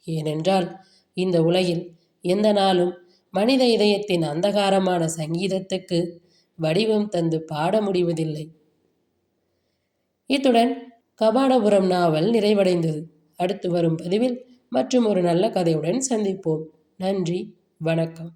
ஏனென்றால் இந்த உலகில் எந்த நாளும் மனித இதயத்தின் அந்தகாரமான சங்கீதத்துக்கு வடிவம் தந்து பாட முடிவதில்லை. இத்துடன் கபாடபுரம் நாவல் நிறைவடைந்தது. அடுத்து வரும் பதிவில் மற்றும் ஒரு நல்ல கதையுடன் சந்திப்போம். நன்றி, வணக்கம்.